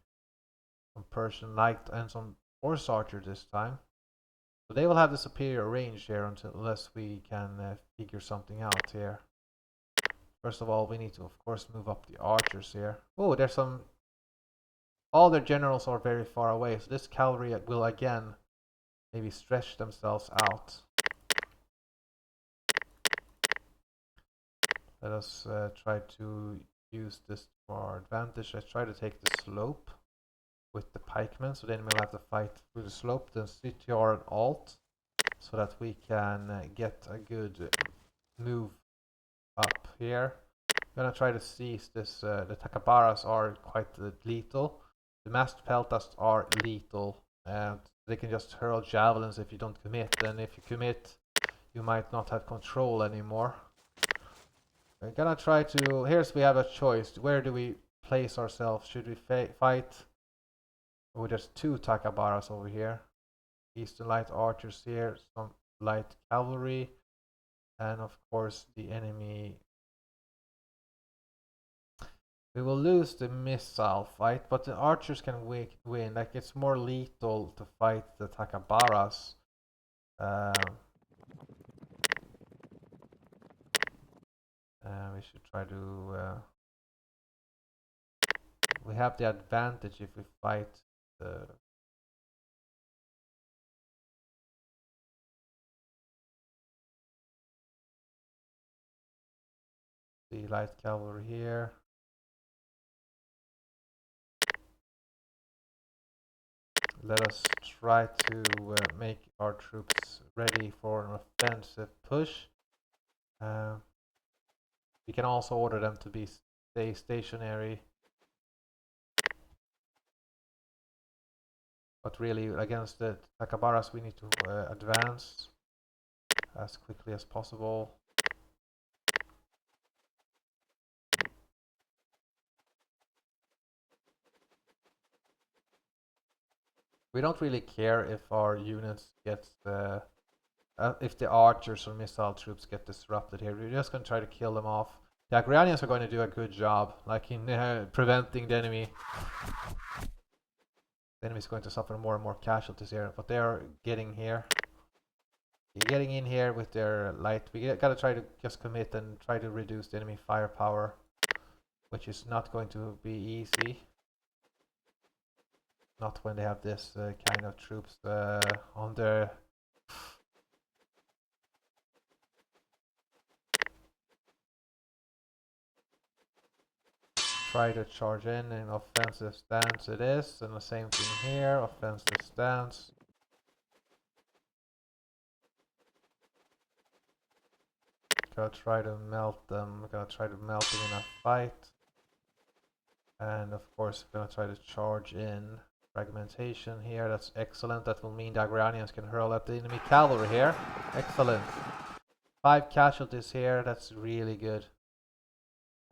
some Persian light, and some horse archers this time. So they will have the superior range here unless we can figure something out here. First of all, we need to, of course, move up the archers here. Oh, there's some... All their generals are very far away, so this cavalry will again maybe stretch themselves out. Let us try to use this to our advantage. Let's try to take the slope with the pikemen, so then we'll have to fight through the slope, then CTR and alt, so that we can get a good move up here. I'm gonna try to seize this. The Takabaras are quite lethal. The masked peltasts are lethal, and they can just hurl javelins if you don't commit. And if you commit, you might not have control anymore. We're gonna try to. Here's we have a choice. Where do we place ourselves? Should we fight? Oh, there's two Takabaras over here. Eastern light archers here, some light cavalry, and of course the enemy. We will lose the missile fight, but the archers can win. Like it's more lethal to fight the Takabaras. We should try to. We have the advantage if we fight the. The light cavalry here. Let us try to make our troops ready for an offensive push. We can also order them to stay stationary. But really, against the Takabaras, we need to advance as quickly as possible. We don't really care if our units get if the archers or missile troops get disrupted here. We're just going to try to kill them off. The Agrarians are going to do a good job, like in preventing the enemy. The enemy is going to suffer more and more casualties here, but they are getting here. They're getting in here with their light. We gotta try to just commit and try to reduce the enemy firepower, which is not going to be easy. Not when they have this kind of troops on their... Try to charge in offensive stance it is, and the same thing here, offensive stance. Gotta try to melt them, gotta try to melt them in a fight. And of course, gonna try to charge in fragmentation here, that's excellent. That will mean the Agrarians can hurl at the enemy cavalry here. Excellent. 5 casualties here, that's really good.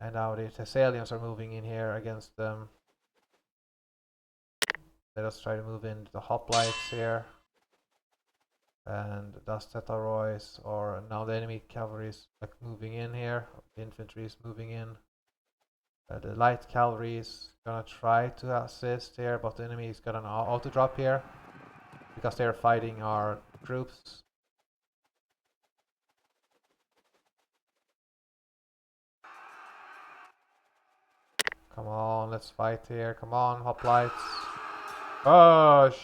And now the Thessalians are moving in here against them. Let us try to move in the hoplites here. And dust Tetarois, or now the enemy cavalry is like moving in here. The infantry is moving in. The light cavalry is gonna try to assist here, but the enemy is got an auto drop here because they're fighting our troops. Come on, let's fight here. Come on, hoplites. Push!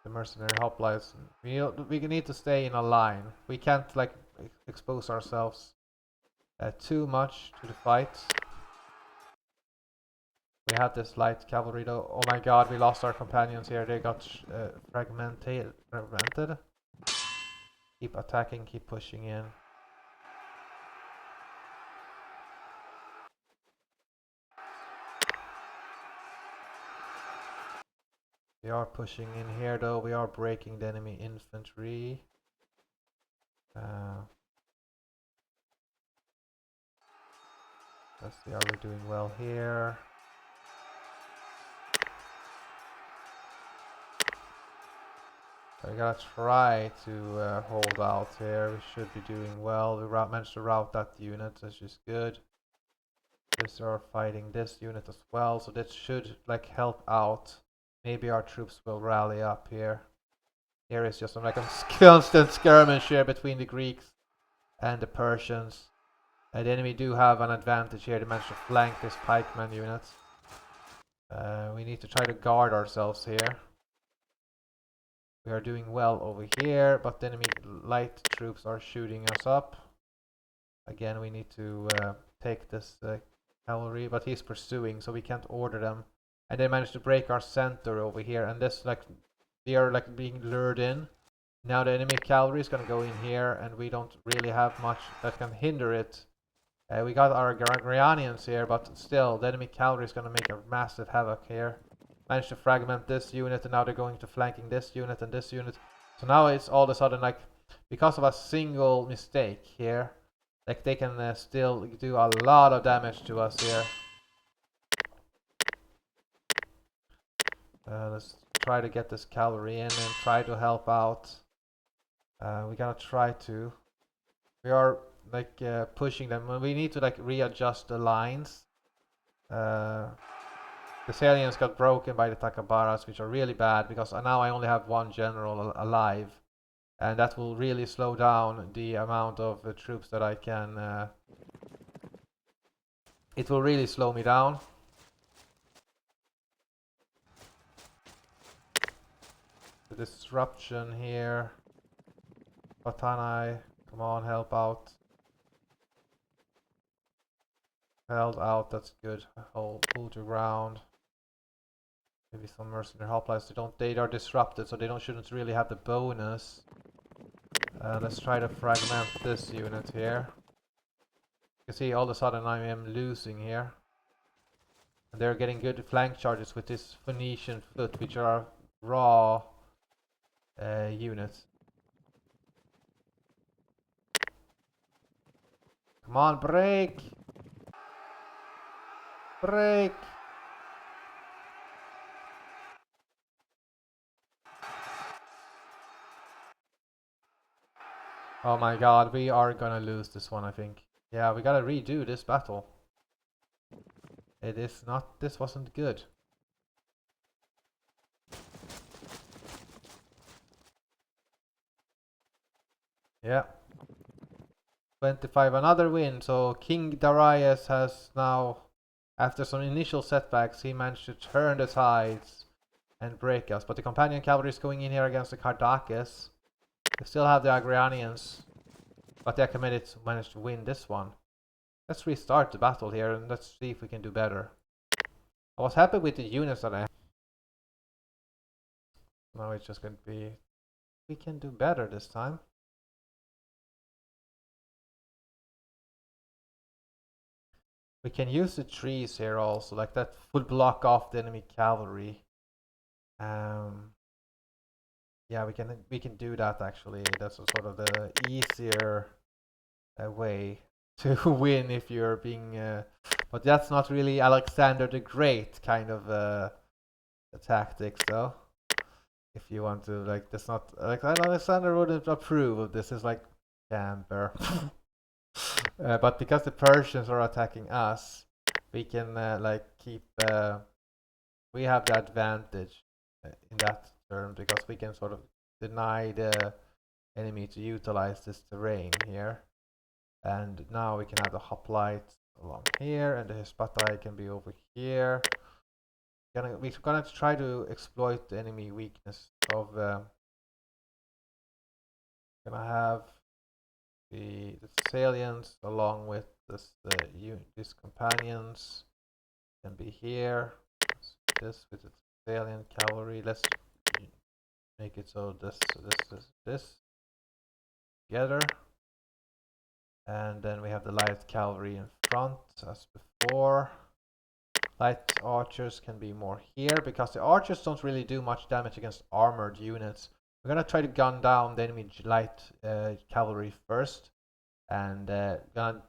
The mercenary hoplites. We need to stay in a line. We can't like expose ourselves too much to the fight. We had this light cavalry though. Oh my god, we lost our companions here. They got fragmented. Keep attacking, keep pushing in. We are pushing in here though. We are breaking the enemy infantry. Let's see, are we doing well here? We gotta try to hold out here. We should be doing well. We managed to rout that unit, which is good. These are fighting this unit as well, so that should like help out. Maybe our troops will rally up here. Here is just like a constant skirmish here between the Greeks and the Persians. The enemy do have an advantage here. They managed to flank this pikeman unit. We need to try to guard ourselves here. We are doing well over here, but the enemy light troops are shooting us up. Again, we need to take this cavalry, but he's pursuing, so we can't order them. And they managed to break our center over here, and this like we are like being lured in. Now the enemy cavalry is gonna go in here, and we don't really have much that can hinder it. We got our Agrarians here, but still the enemy cavalry is gonna make a massive havoc here. Managed to fragment this unit, and now they're going to flanking this unit and this unit. So now it's all of a sudden like because of a single mistake here, like they can still do a lot of damage to us here. Let's try to get this cavalry in and try to help out. We gotta try to. We are like pushing them. We need to like readjust the lines. The Thessalians got broken by the Takabaras, which are really bad because now I only have one general alive, and that will really slow down the amount of troops that I can. It will really slow me down. The disruption here. Patanai, come on, help out. Held out, that's good. Hold your ground. Maybe some mercenary hoplites. They are disrupted, so they shouldn't really have the bonus. Let's try to fragment this unit here. You can see all of a sudden I am losing here. And they're getting good flank charges with this Phoenician foot, which are raw units. Come on, break! Break! Oh my god, we are gonna lose this one, I think. Yeah, we gotta redo this battle. It is not, this wasn't good. Yeah. 25, another win. So King Darius has now, after some initial setbacks, he managed to turn the tides and break us. But the companion cavalry is going in here against the Kardakis. They still have the Agranians, but they're committed to manage to win this one. Let's restart the battle here and let's see if we can do better. I was happy with the units that I had. Now it's just going to be, we can do better this time. We can use the trees here also, like that would block off the enemy cavalry. Yeah, we can do that actually. That's sort of the easier way to win if you're being. But that's not really Alexander the Great kind of tactics, though. If you want to, like, that's not like Alexander wouldn't approve of this. It's like camper. But because the Persians are attacking us, we can like keep. We have the advantage in that term because we can sort of deny the enemy to utilize this terrain here. And now we can have the hoplite along here, and the Hispatai can be over here. We're gonna try to exploit the enemy weakness of. Gonna have the Thessalians along with these companions can be here. This with the Thessalian cavalry. Let's make it so this together. And then we have the light cavalry in front as before. Light archers can be more here because the archers don't really do much damage against armored units. We're gonna try to gun down the enemy light cavalry first, and gonna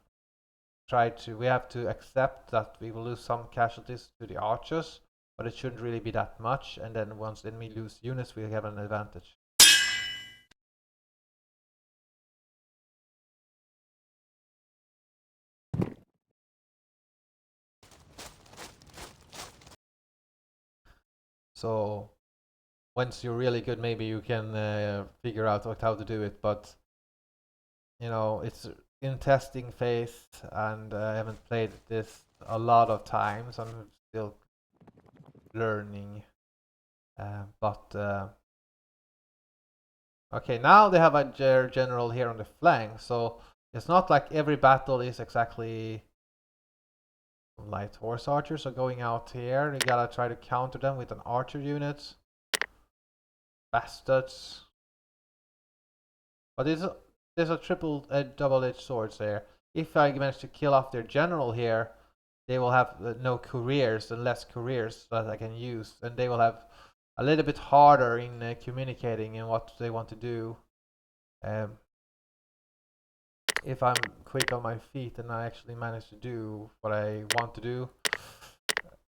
try to. We have to accept that we will lose some casualties to the archers, but it shouldn't really be that much. And then once the enemy lose units, we have an advantage. So once you're really good, maybe you can figure out how to do it. But you know, it's in testing phase, and I haven't played this a lot of times. I'm still learning. Okay, now they have a general here on the flank, so it's not like every battle is exactly. Light horse archers are going out here. You gotta try to counter them with an archer unit. Bastards. But there's a double-edged swords there. If I manage to kill off their general here, they will have no couriers and less couriers that I can use, and they will have a little bit harder in communicating in what they want to do. If I'm quick on my feet and I actually manage to do what I want to do.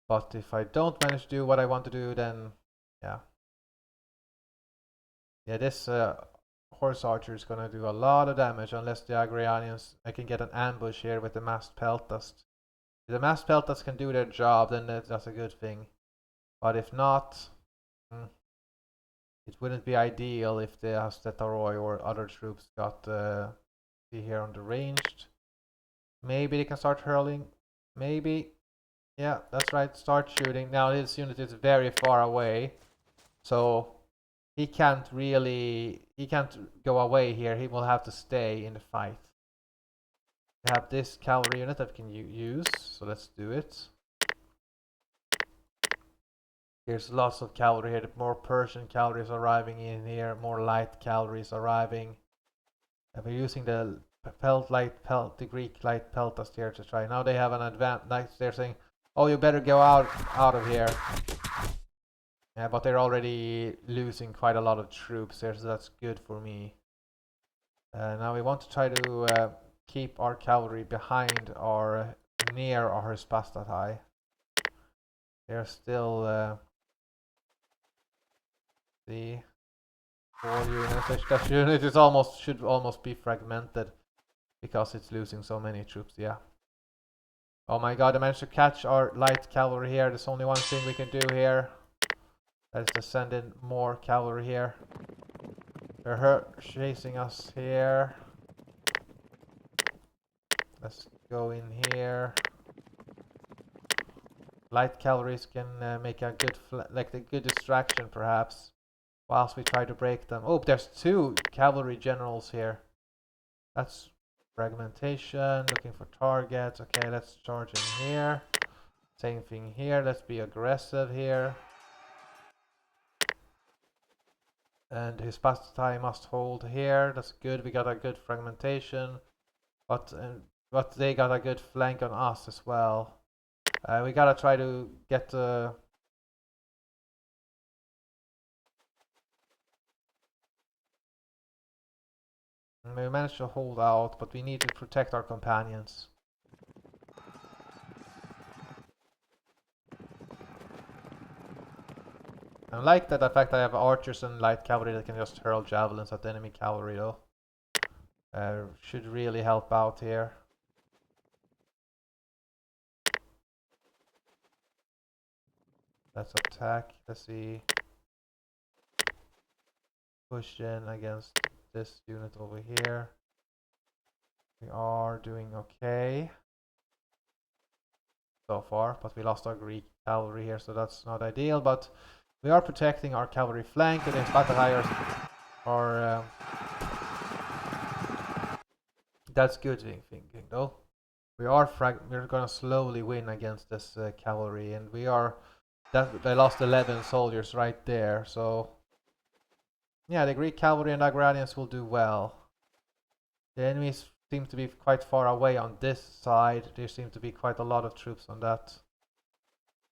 But if I don't manage to do what I want to do, then yeah. Yeah, this horse archer is gonna do a lot of damage unless the Agranians. I can get an ambush here with the massed peltast. If the massed peltast can do their job, then that's a good thing. But if not, it wouldn't be ideal if the Hastetaroi or other troops got see here on the ranged. Maybe they can start hurling. Maybe. Yeah, that's right. Start shooting. Now his unit is very far away, so he can't go away here. He will have to stay in the fight. We have this cavalry unit that can use, so let's do it. There's lots of cavalry here. More Persian cavalry is arriving in here. More light cavalry is arriving. And we're using the Greek light peltast here to try. Now they have an advantage. They're saying, Oh, you better go out of here. Yeah, but they're already losing quite a lot of troops here, so that's good for me. Now we want to try to keep our cavalry behind our near our Spastatai. They're still the 4 units. That unit is should almost be fragmented because it's losing so many troops. Yeah. Oh my god, I managed to catch our light cavalry here. There's only one thing we can do here. That is to send in more cavalry here. They're chasing us here. Let's go in here. Light cavalries can make a good good distraction perhaps, whilst we try to break them. Oh, there's 2 cavalry generals here. That's fragmentation, looking for targets. Okay, let's charge in here. Same thing here. Let's be aggressive here. And his Pastai must hold here. That's good. We got a good fragmentation, but they got a good flank on us as well. We gotta try to get the. We managed to hold out, but we need to protect our companions. I like that the fact I have archers and light cavalry that can just hurl javelins at the enemy cavalry though. Should really help out here. Let's attack. Let's see. Push in against this unit over here. We are doing okay so far, but we lost our Greek cavalry here, so that's not ideal. But we are protecting our cavalry flank against Batahayers. Or that's good thinking though. We're gonna slowly win against this cavalry, and we are. They lost 11 soldiers right there, so yeah, the Greek cavalry and Agrarians will do well. The enemies seem to be quite far away on this side. There seem to be quite a lot of troops on that.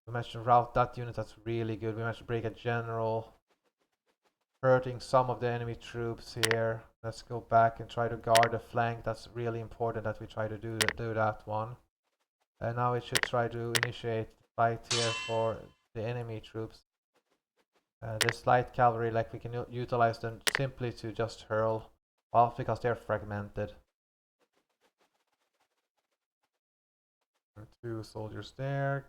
We managed to rout that unit. That's really good. We managed to break a general, hurting some of the enemy troops here. Let's go back and try to guard the flank. That's really important that we try to do that one. And now we should try to initiate the fight here for the enemy troops. This light cavalry, like we can utilize them simply to just hurl, well, because they're fragmented. 2 soldiers there.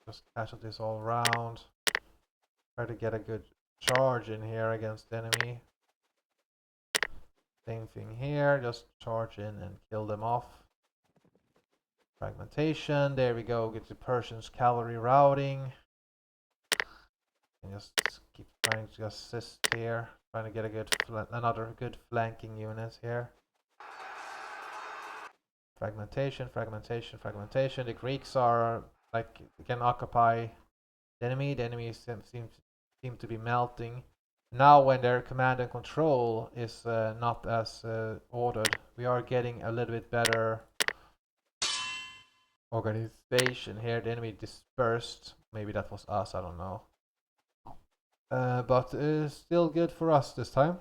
Just casualties all around. Try to get a good charge in here against the enemy. Same thing here, just charge in and kill them off. Fragmentation, there we go, get the Persians cavalry routing. And just keep trying to assist here, trying to get another good flanking unit here. Fragmentation, fragmentation, fragmentation. The Greeks are like can occupy the enemy. The enemy seem to be melting. Now when their command and control is not as ordered, we are getting a little bit better organization here. The enemy dispersed. Maybe that was us, I don't know. But it's still good for us this time.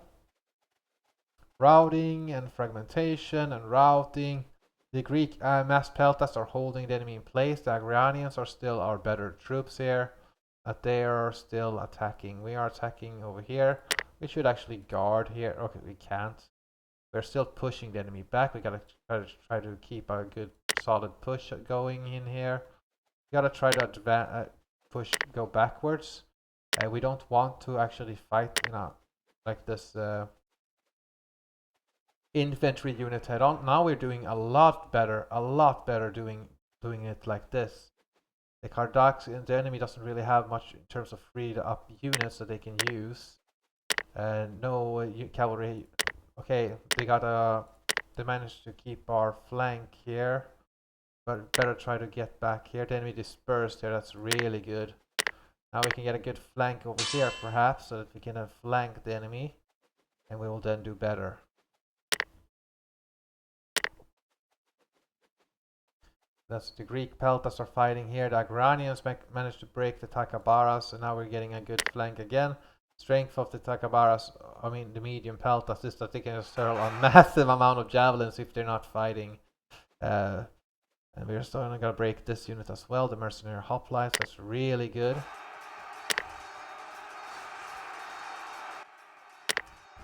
Routing and fragmentation and routing. The Greek mass peltas are holding the enemy in place. The Agrarians are still our better troops here. But they are still attacking. We are attacking over here. We should actually guard here. Okay, we can't. We're still pushing the enemy back. We gotta try to keep a good solid push going in here. We gotta try to go backwards. We don't want to actually fight, like this infantry unit head on. Now we're doing a lot better doing it like this. The Kardax, the enemy doesn't really have much in terms of freed up units that they can use. No cavalry. Okay, they managed to keep our flank here, but better try to get back here. The enemy dispersed here. That's really good. Now we can get a good flank over here, perhaps, so that we can flank the enemy, and we will then do better. That's the Greek peltas are fighting here. The Agranians managed to break the Takabaras, and now we're getting a good flank again. Strength of the Takabaras, I mean the medium peltas, is that they can just hurl a massive amount of javelins if they're not fighting. And we're starting to break this unit as well. The mercenary hoplites, that's really good.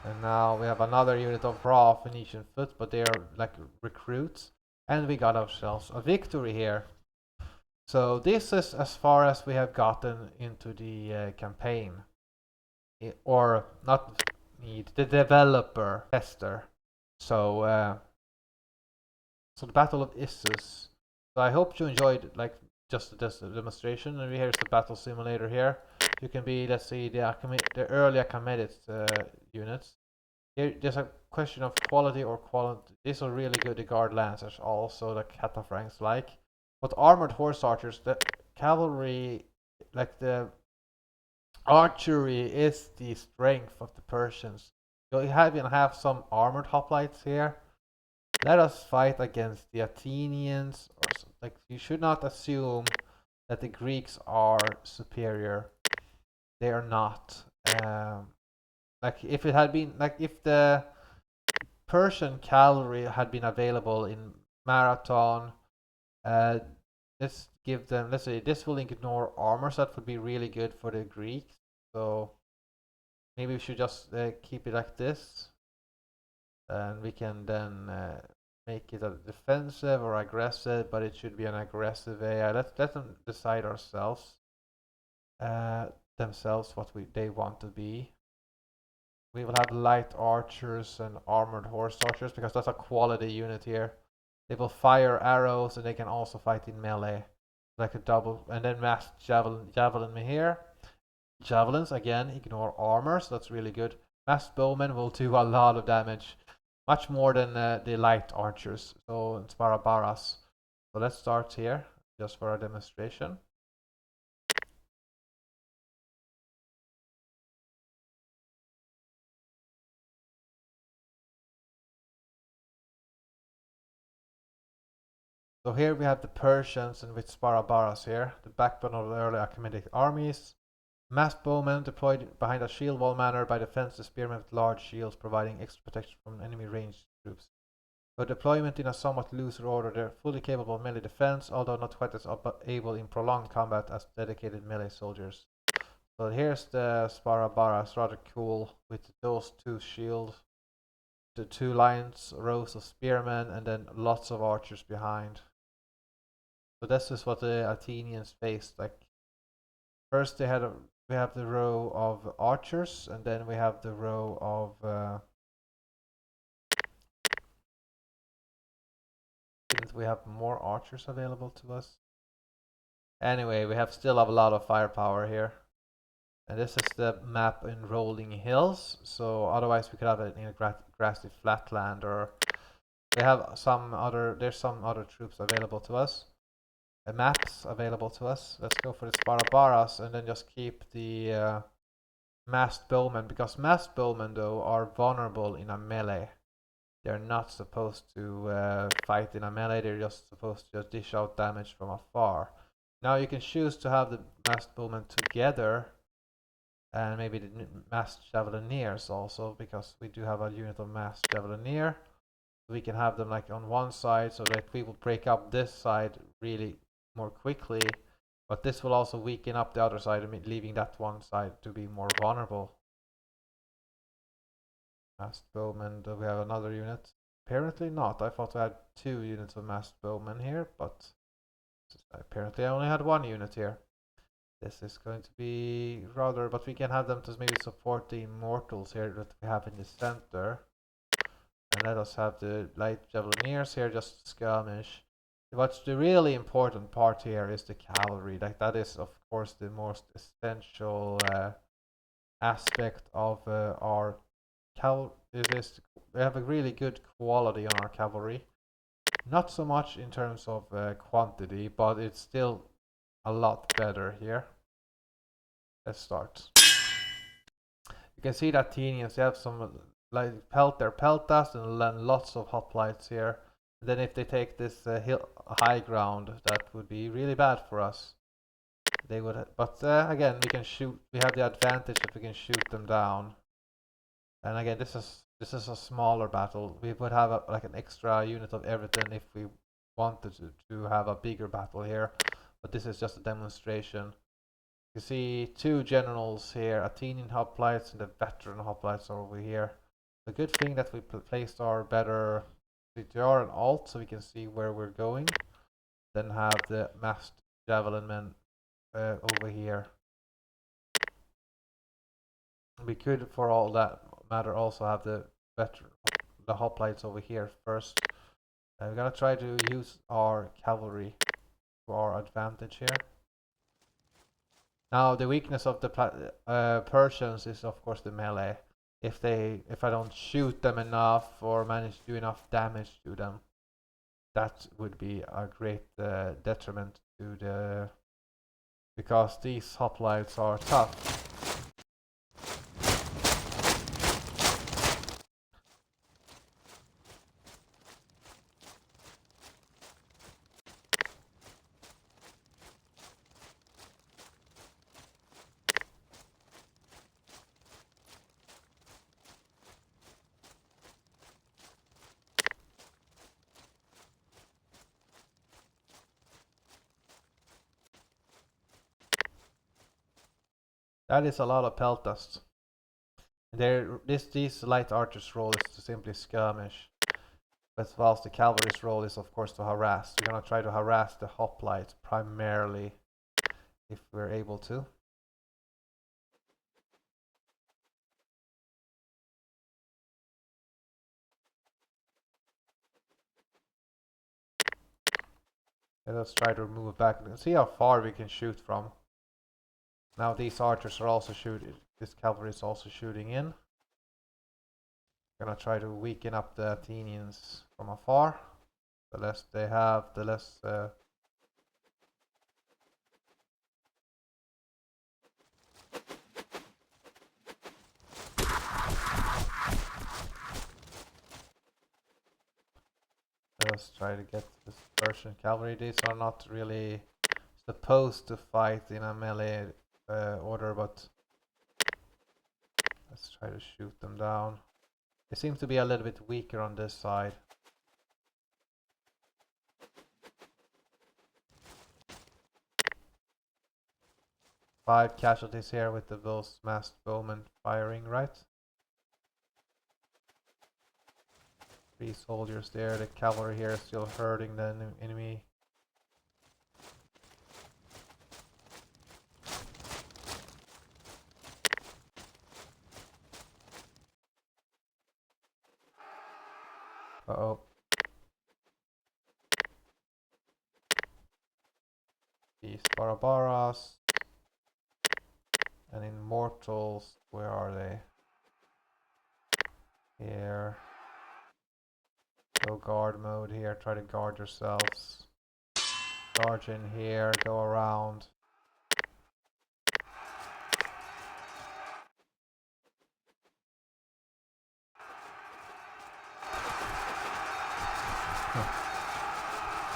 And now we have another unit of raw Phoenician foot, but they are like recruits. And we got ourselves a victory here. So this is as far as we have gotten into the campaign. Or not need the developer tester. So so the Battle of Issus. So I hope you enjoyed like just this demonstration. And here's the battle simulator here. You can be, let's see, the early Achaemenid units. Here, there's a question of quality or quality. These are really good. The guard lancers, also the cataphracts like. But armored horse archers, the cavalry, like the archery is the strength of the Persians. You even have some armored hoplites here. Let us fight against the Athenians. Or like, you should not assume that the Greeks are superior. They are not. Like if it had been like if the Persian cavalry had been available in Marathon, let's give them. Let's say this will ignore armor, so that would be really good for the Greeks. So maybe we should just keep it like this, and we can then make it a defensive or aggressive, but it should be an aggressive AI. Let them decide themselves what they want to be. We will have light archers and armored horse archers because that's a quality unit here. They will fire arrows and they can also fight in melee, like a double, and then mass javelin here. Javelins again ignore armor, so that's really good. Massed bowmen will do a lot of damage, much more than the light archers. So it's Barabaras. So let's start here just for a demonstration. So here we have the Persians and with Sparabaras here, the backbone of the early Achaemenid armies. Massed bowmen deployed behind a shield wall manner by defensive spearmen with large shields providing extra protection from enemy ranged troops. For deployment in a somewhat looser order, they're fully capable of melee defense, although not quite as able in prolonged combat as dedicated melee soldiers. So here's the Sparabaras, rather cool, with those two shields, the two rows of spearmen, and then lots of archers behind. So this is what the Athenians faced. Like first, we have the row of archers, and then we have the row of. Didn't we have more archers available to us? Anyway, we still have a lot of firepower here. And this is the map in rolling hills. So otherwise, we could have it in a grassy flatland, or we have there's some other troops available to us. Maps available to us. Let's go for the Sparabaras and then just keep the massed bowmen, because massed bowmen though are vulnerable in a melee. They're not supposed to fight in a melee. They're just supposed to just dish out damage from afar. Now you can choose to have the massed bowmen together, and maybe the massed javelineers also, because we do have a unit of massed javelineer. We can have them like on one side, so that we will break up this side really more quickly, but this will also weaken up the other side, leaving that one side to be more vulnerable. Massed bowmen, do we have another unit? Apparently not. I thought I had 2 units of massed bowmen here, but apparently I only had 1 unit here. This is going to be rather, but we can have them to maybe support the immortals here that we have in the center. And let us have the light javelineers here just to skirmish. What's the really important part here is the cavalry. Like that is of course the most essential aspect of our cavalry. We have a really good quality on our cavalry. Not so much in terms of quantity, but it's still a lot better here. Let's start. You can see that Athenians, they have some like their peltas and then lots of hoplites here. Then if they take this hill high ground, that would be really bad for us. They would, but again, we can shoot. We have the advantage that we can shoot them down. And again, this is a smaller battle. We would have like an extra unit of everything if we wanted to have a bigger battle here. But this is just a demonstration. You see two generals here, Athenian hoplites and the veteran hoplites over here. The good thing that we placed our better CTR and alt so we can see where we're going. Then have the massed javelin men over here. We could, for all that matter, also have the hoplites over here first. We're gonna try to use our cavalry to our advantage here. Now the weakness of the Persians is of course the melee. If I don't shoot them enough or manage to do enough damage to them, that would be a great detriment to the, because these hoplites are tough. That is a lot of peltas. These light archers' role is to simply skirmish, but whilst the cavalry's role is of course to harass. We're gonna try to harass the hoplites primarily, if we're able to. And let's try to move back and see how far we can shoot from. Now these archers are also shooting. This cavalry is also shooting in. Gonna try to weaken up the Athenians from afar. The less they have, the less. Let's try to get this Persian cavalry. These are not really supposed to fight in a melee order, but let's try to shoot them down. They seem to be a little bit weaker on this side. Five casualties here with those masked bowmen firing, right? 3 soldiers there. The cavalry here is still hurting the enemy. Uh-oh. These Barabaras and Immortals, where are they? Here. Go guard mode here, try to guard yourselves. Charge in here, go around.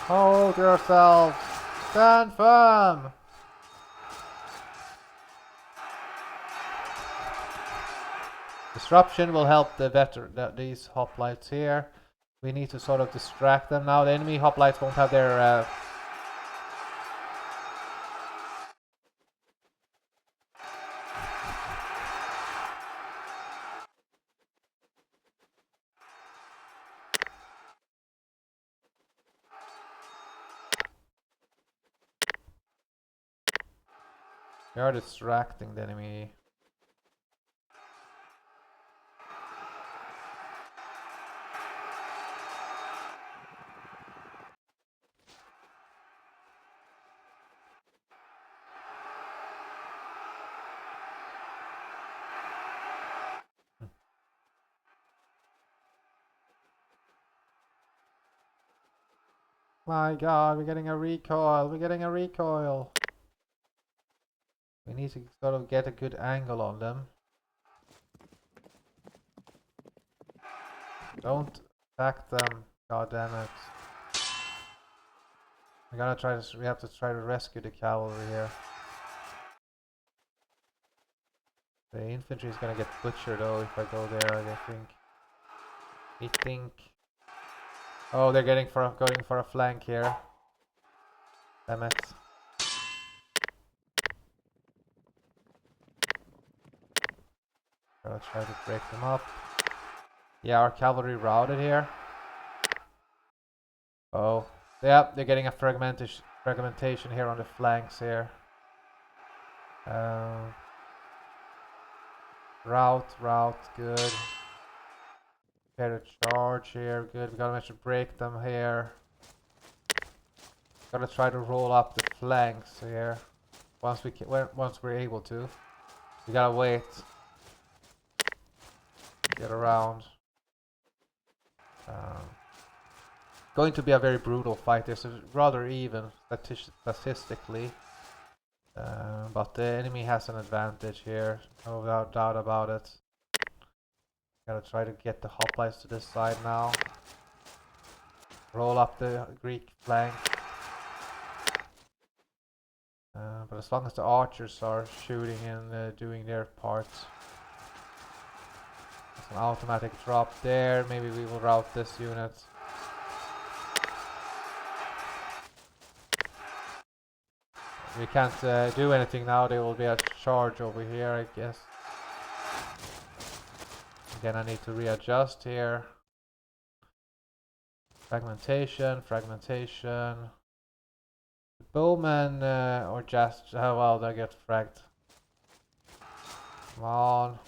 Hold yourselves! Stand firm! Disruption will help these hoplites here. We need to sort of distract them now. The enemy hoplites won't have their we are distracting the enemy. My god, we're getting a recoil. We're getting a recoil. We need to sort of get a good angle on them. Don't attack them. God damn it. We have to try to rescue the cavalry here. The infantry is gonna get butchered though if I go there, I think. I think. Oh, they're going for a flank here. Damn it. Gotta try to break them up. Yeah, our cavalry routed here. Oh, yeah, they're getting a fragmentation here on the flanks here. Route, good. Get a charge here, good. We gotta make sure to break them here. Gotta try to roll up the flanks here. Once we're able to. We gotta wait. Get around. Going to be a very brutal fight. It's rather even statistically. But the enemy has an advantage here. No doubt about it. Gotta try to get the hoplites to this side now. Roll up the Greek flank. But as long as the archers are shooting and doing their parts. It's an automatic drop there. Maybe we will route this unit. We can't do anything now. There will be a charge over here, I guess. Again, I need to readjust here. Fragmentation. The bowmen or just well, they get fragged. Come on.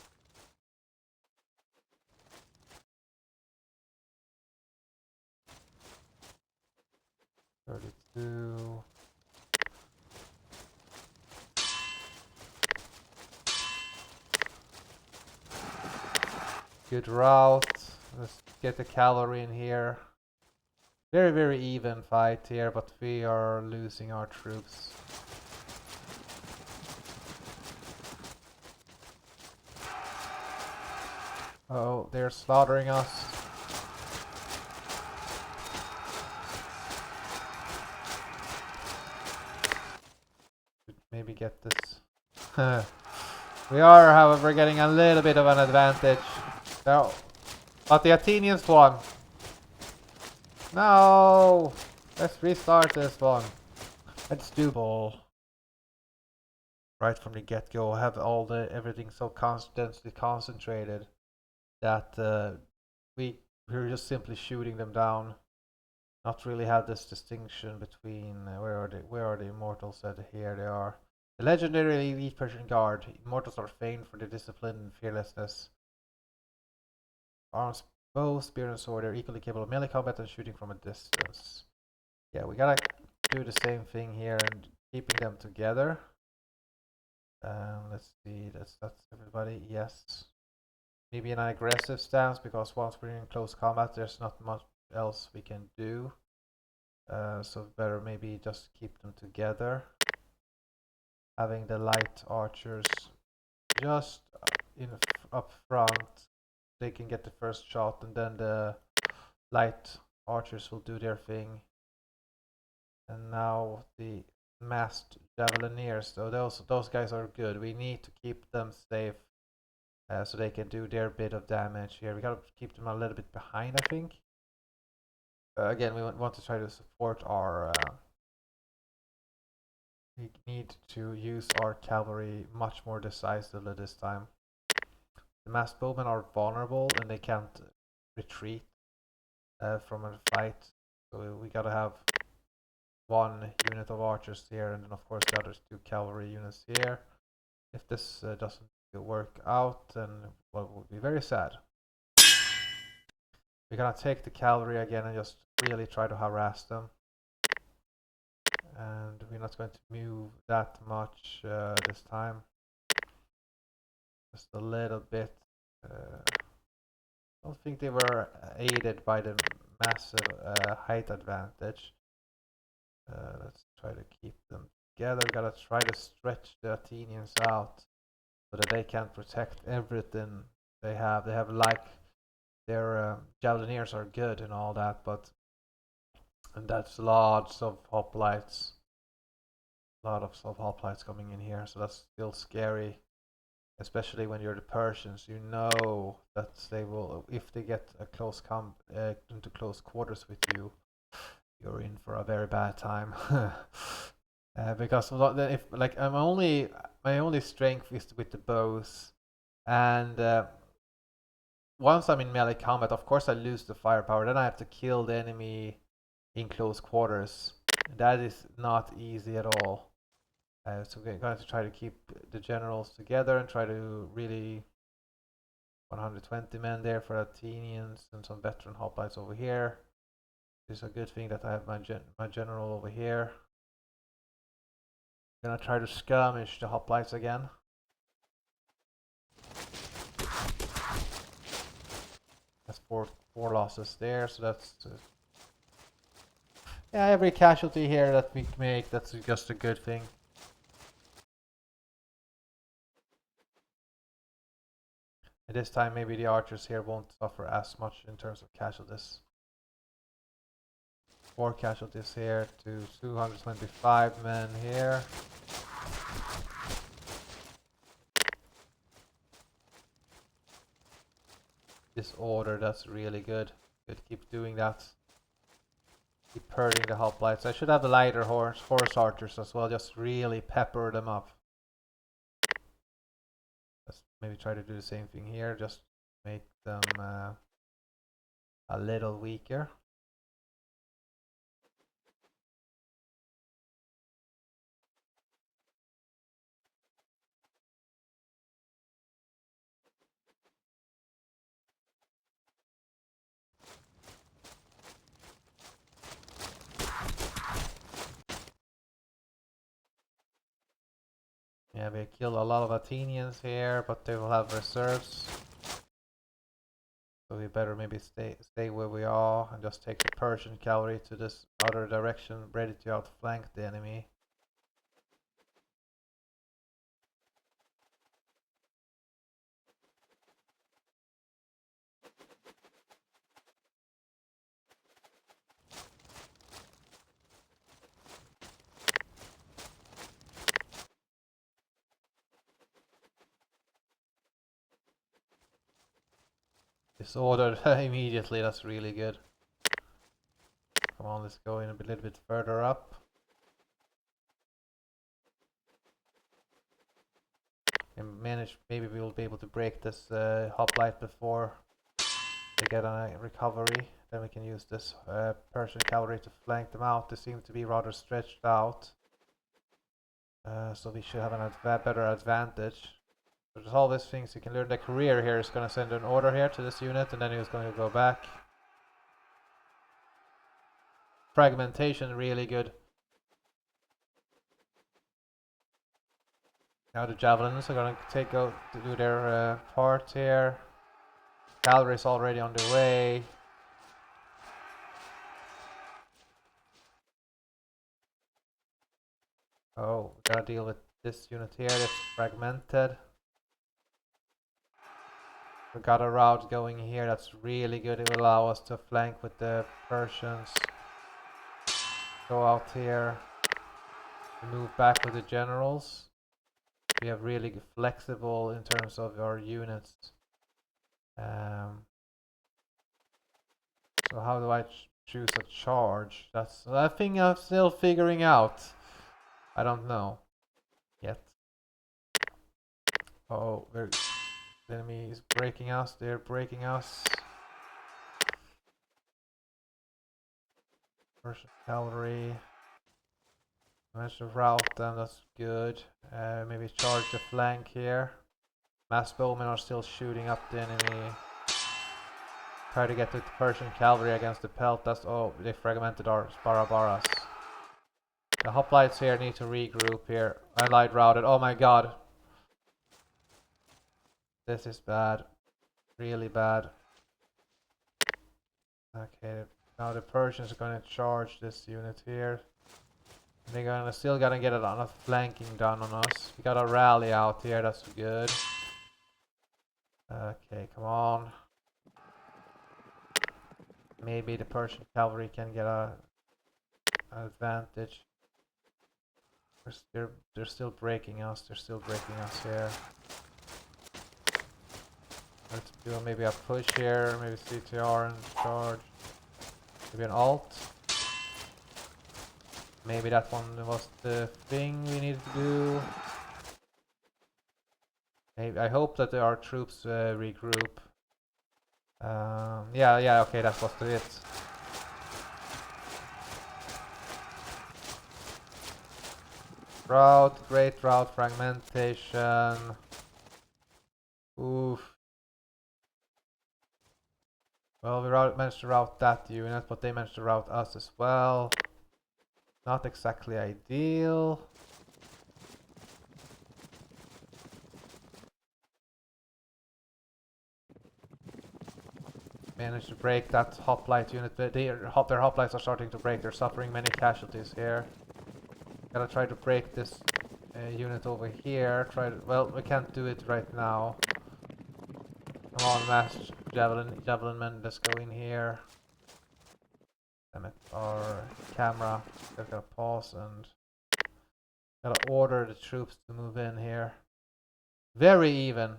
$32. Good route. Let's get the cavalry in here. Very even fight here, but we are losing our troops. Oh, they're slaughtering us. Maybe get this. We are, however, getting a little bit of an advantage. No. But the Athenians won. No! Let's restart this one. Let's do ball. Right from the get-go, have everything so densely concentrated that we're just simply shooting them down. Not really have this distinction between where are the immortals? Here they are. The legendary elite Persian guard. Immortals are famed for their discipline and fearlessness. Arms, bow, spear, and sword are equally capable of melee combat and shooting from a distance. Yeah, we gotta do the same thing here and keeping them together. Let's see, that's everybody. Yes. Maybe an aggressive stance, because once we're in close combat, there's not much else we can do. So better maybe just keep them together. Having the light archers just up front, they can get the first shot, and then the light archers will do their thing. And now the masked javelineers, so those guys are good. We need to keep them safe, so they can do their bit of damage here. We gotta keep them a little bit behind, I think. Again, we want to try to support our. We need to use our cavalry much more decisively this time. The masked bowmen are vulnerable and they can't retreat from a fight. So we gotta have one unit of archers here, and then of course the other two cavalry units here. If this doesn't work out, then well, we'll be very sad. We're gonna take the cavalry again and just really try to harass them. And we're not going to move that much this time. Just a little bit. I don't think they were aided by the massive height advantage. Let's try to keep them together. We gotta try to stretch the Athenians out so that they can protect everything they have. They have like their Javelineers are good and all that, but and that's lots of hoplites. A lot of hoplites coming in here, so that's still scary. Especially when you're the Persians, you know that they will, if they get a into close quarters with you, you're in for a very bad time. Because if like my only strength is with the bows, and once I'm in melee combat, of course I lose the firepower. Then I have to kill the enemy in close quarters. That is not easy at all. So we're going to try to keep the generals together and try to really 120 men there for Athenians and some veteran hoplites over here. It's a good thing that I have my general over here. Gonna try to skirmish the hoplites again. That's four losses there, so that's yeah, every casualty here that we make, that's just a good thing. And this time maybe the archers here won't suffer as much in terms of casualties. 4 casualties here to 225 men here. Disorder, that's really good. Good, keep doing that. Keep hurting the hoplites. I should have the lighter horse archers as well, just really pepper them up. Let's maybe try to do the same thing here, just make them a little weaker. Yeah, we killed a lot of Athenians here, but they will have reserves. So we better maybe stay where we are and just take the Persian cavalry to this other direction, ready to outflank the enemy. Disordered immediately, that's really good. Come on, let's go in a little bit further up. And manage, maybe we will be able to break this hoplite before they get a recovery. Then we can use this Persian cavalry to flank them out. They seem to be rather stretched out. So we should have a better advantage. So there's all these things you can learn. The career here is going to send an order here to this unit, and then he's going to go back. Fragmentation, really good. Now the javelins are going to do their part here. Cavalry is already on the way. Oh, we gotta deal with this unit here that's fragmented. We got a route going here that's really good. It will allow us to flank with the Persians. Go out here. Move back with the generals. We have really flexible in terms of our units. So how do I choose a charge? That's a thing I'm still figuring out. I don't know yet. Oh, the enemy is breaking us. They're breaking us. Persian cavalry. Managed to rout them. That's good. Maybe charge the flank here. Mass bowmen are still shooting up the enemy. Try to get the Persian cavalry against the pelt. That's they fragmented our Barabaras. The hoplites here need to regroup here. Allied routed. Oh my god. This is bad. Really bad. Okay, now the Persians are gonna charge this unit here. They're still gonna get a lot of flanking done on us. We got a rally out here, that's good. Okay, come on. Maybe the Persian cavalry can get an advantage. They're still breaking us. They're still breaking us here. Let's do maybe a push here. Maybe CTR and charge. Maybe an alt. Maybe that one was the thing we needed to do. Maybe I hope that our troops regroup. Yeah, okay, that was it. Route, great route fragmentation. Oof. Well, we managed to route that unit, but they managed to route us as well. Not exactly ideal. Managed to break that hoplite unit. Their hoplites are starting to break. They're suffering many casualties here. Gotta try to break this unit over here. Well, we can't do it right now. Come on, mass javelin men, let's go in here. Damn it, our camera. I've got to pause and gotta order the troops to move in here. Very even.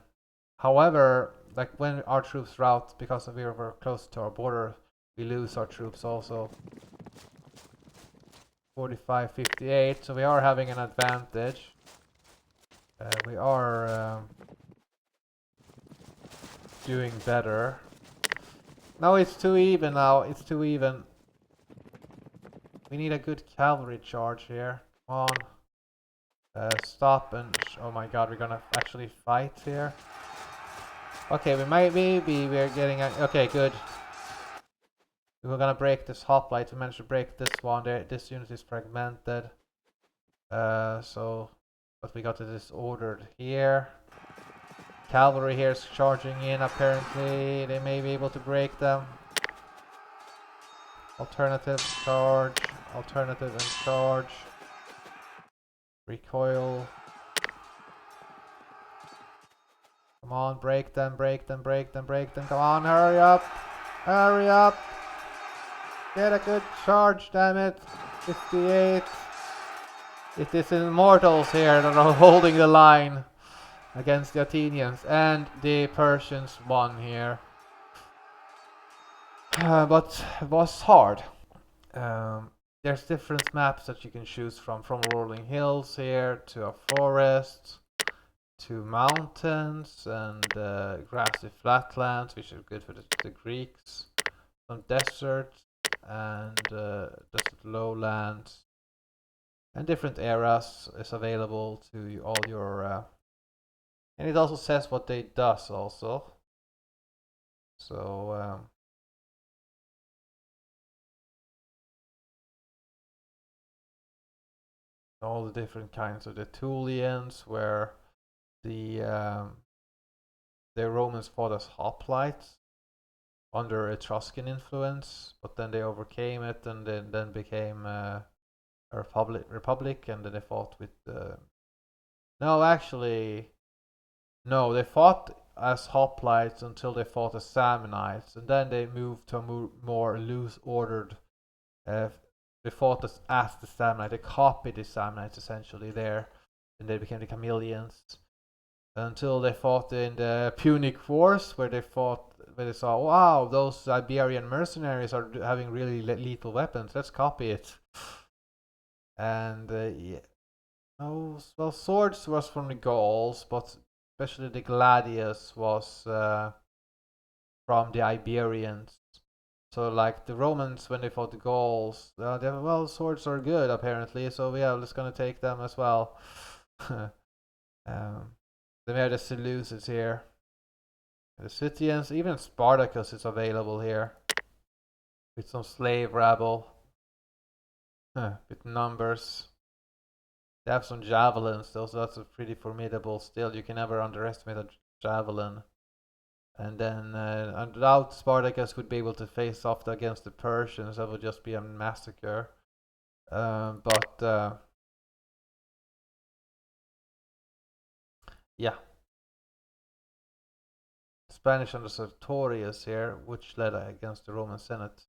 However, like when our troops route, because we were close to our border, we lose our troops also. 45-58, so we are having an advantage. We are doing better. No, it's too even now. It's too even. We need a good cavalry charge here. Come on. Stop and... oh my god, we're gonna actually fight here. Okay, maybe we're getting a... okay, good. We're gonna break this hoplite. We managed to break this one. This unit is fragmented. But we got it disordered here. Cavalry here is charging in apparently. They may be able to break them. Alternative, charge. Alternative and charge. Recoil. Come on, break them, break them, break them, break them. Come on, hurry up. Hurry up. Get a good charge, damn it. 58. It is immortals here that are holding the line against the Athenians, and the Persians won here. But it was hard. There's different maps that you can choose from rolling hills here to a forest to mountains and grassy flatlands, which are good for the Greeks, some deserts and desert lowlands, and different eras is available to all your and it also says what they does also. So all the different kinds of the Tulians, where the Romans fought as hoplites under Etruscan influence, but then they overcame it and then became a republic, and then they fought with no, actually, no, they fought as hoplites until they fought as Samnites, and then they moved to a more loose ordered. They fought as the Samnites. They copied the Samnites essentially there, and they became the Chameleons. Until they fought in the Punic Wars, where they saw, wow, those Iberian mercenaries are having really lethal weapons. Let's copy it. And yeah. Oh, well, swords was from the Gauls, but especially the gladius was from the Iberians. So like the Romans, when they fought the Gauls, well, swords are good apparently, so yeah, let's gonna take them as well. Then we have the Seleucids here. The Scythians, even Spartacus is available here. With some slave rabble. With numbers. They have some javelins though, so that's a pretty formidable still. You can never underestimate a javelin. And then without Spartacus would be able to face off against the Persians, that would just be a massacre. Yeah. Spanish under Sertorius here, which led against the Roman Senate.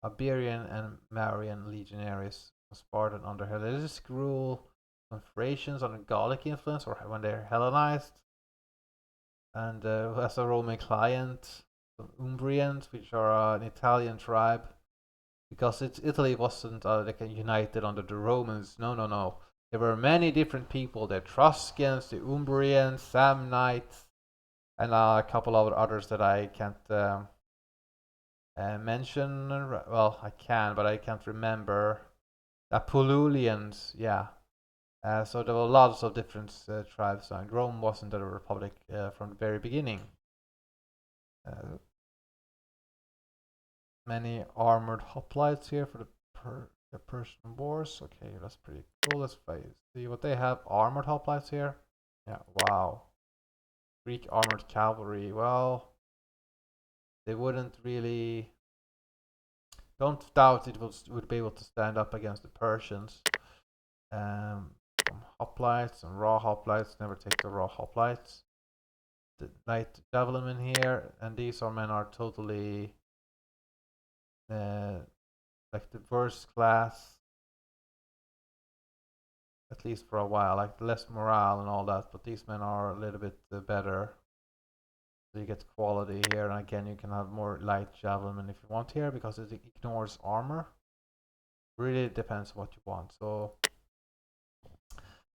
Iberian and Marian legionaries from Spartan under Hellenistic rule, on Thracians under Gallic influence, or when they're Hellenized, and as a Roman client, the Umbrians, which are an Italian tribe, because Italy wasn't like united under the Romans. No, no, no. There were many different people: the Etruscans, the Umbrians, Samnites, and a couple of others that I can't mention. Well, I can, but I can't remember. The Pululians, yeah. So there were lots of different tribes, and Rome wasn't a republic from the very beginning. Uh, Many armored hoplites here for the Persian wars. Okay, that's pretty cool. Let's see what they have. Armored hoplites here. Yeah, wow. Greek armored cavalry. Well, they wouldn't really. Don't doubt it would be able to stand up against the Persians. Some hoplites and raw hoplites. Never take the raw hoplites. The light javelin here, and these are men are totally like the worst class, at least for a while. Like less morale and all that, but these men are a little bit better. So you get quality here, and again you can have more light javelin if you want here because it ignores armor. Really depends on what you want. So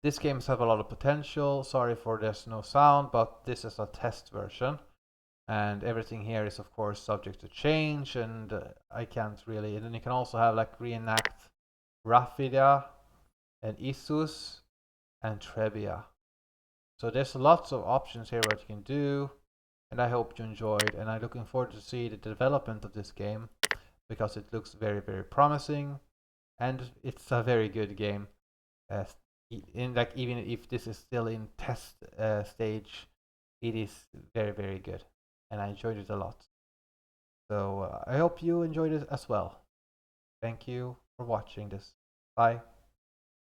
these games have a lot of potential. Sorry for there's no sound, but this is a test version. And everything here is of course subject to change, and I can't really. And then you can also have like reenact Raphida and Issus and Trebia. So there's lots of options here what you can do, and I hope you enjoyed, and I'm looking forward to see the development of this game because it looks very, very promising, and it's a very good game. In like even if this is still in test stage, it is very, very good, and I enjoyed it a lot. So I hope you enjoyed it as well. Thank you for watching this. Bye.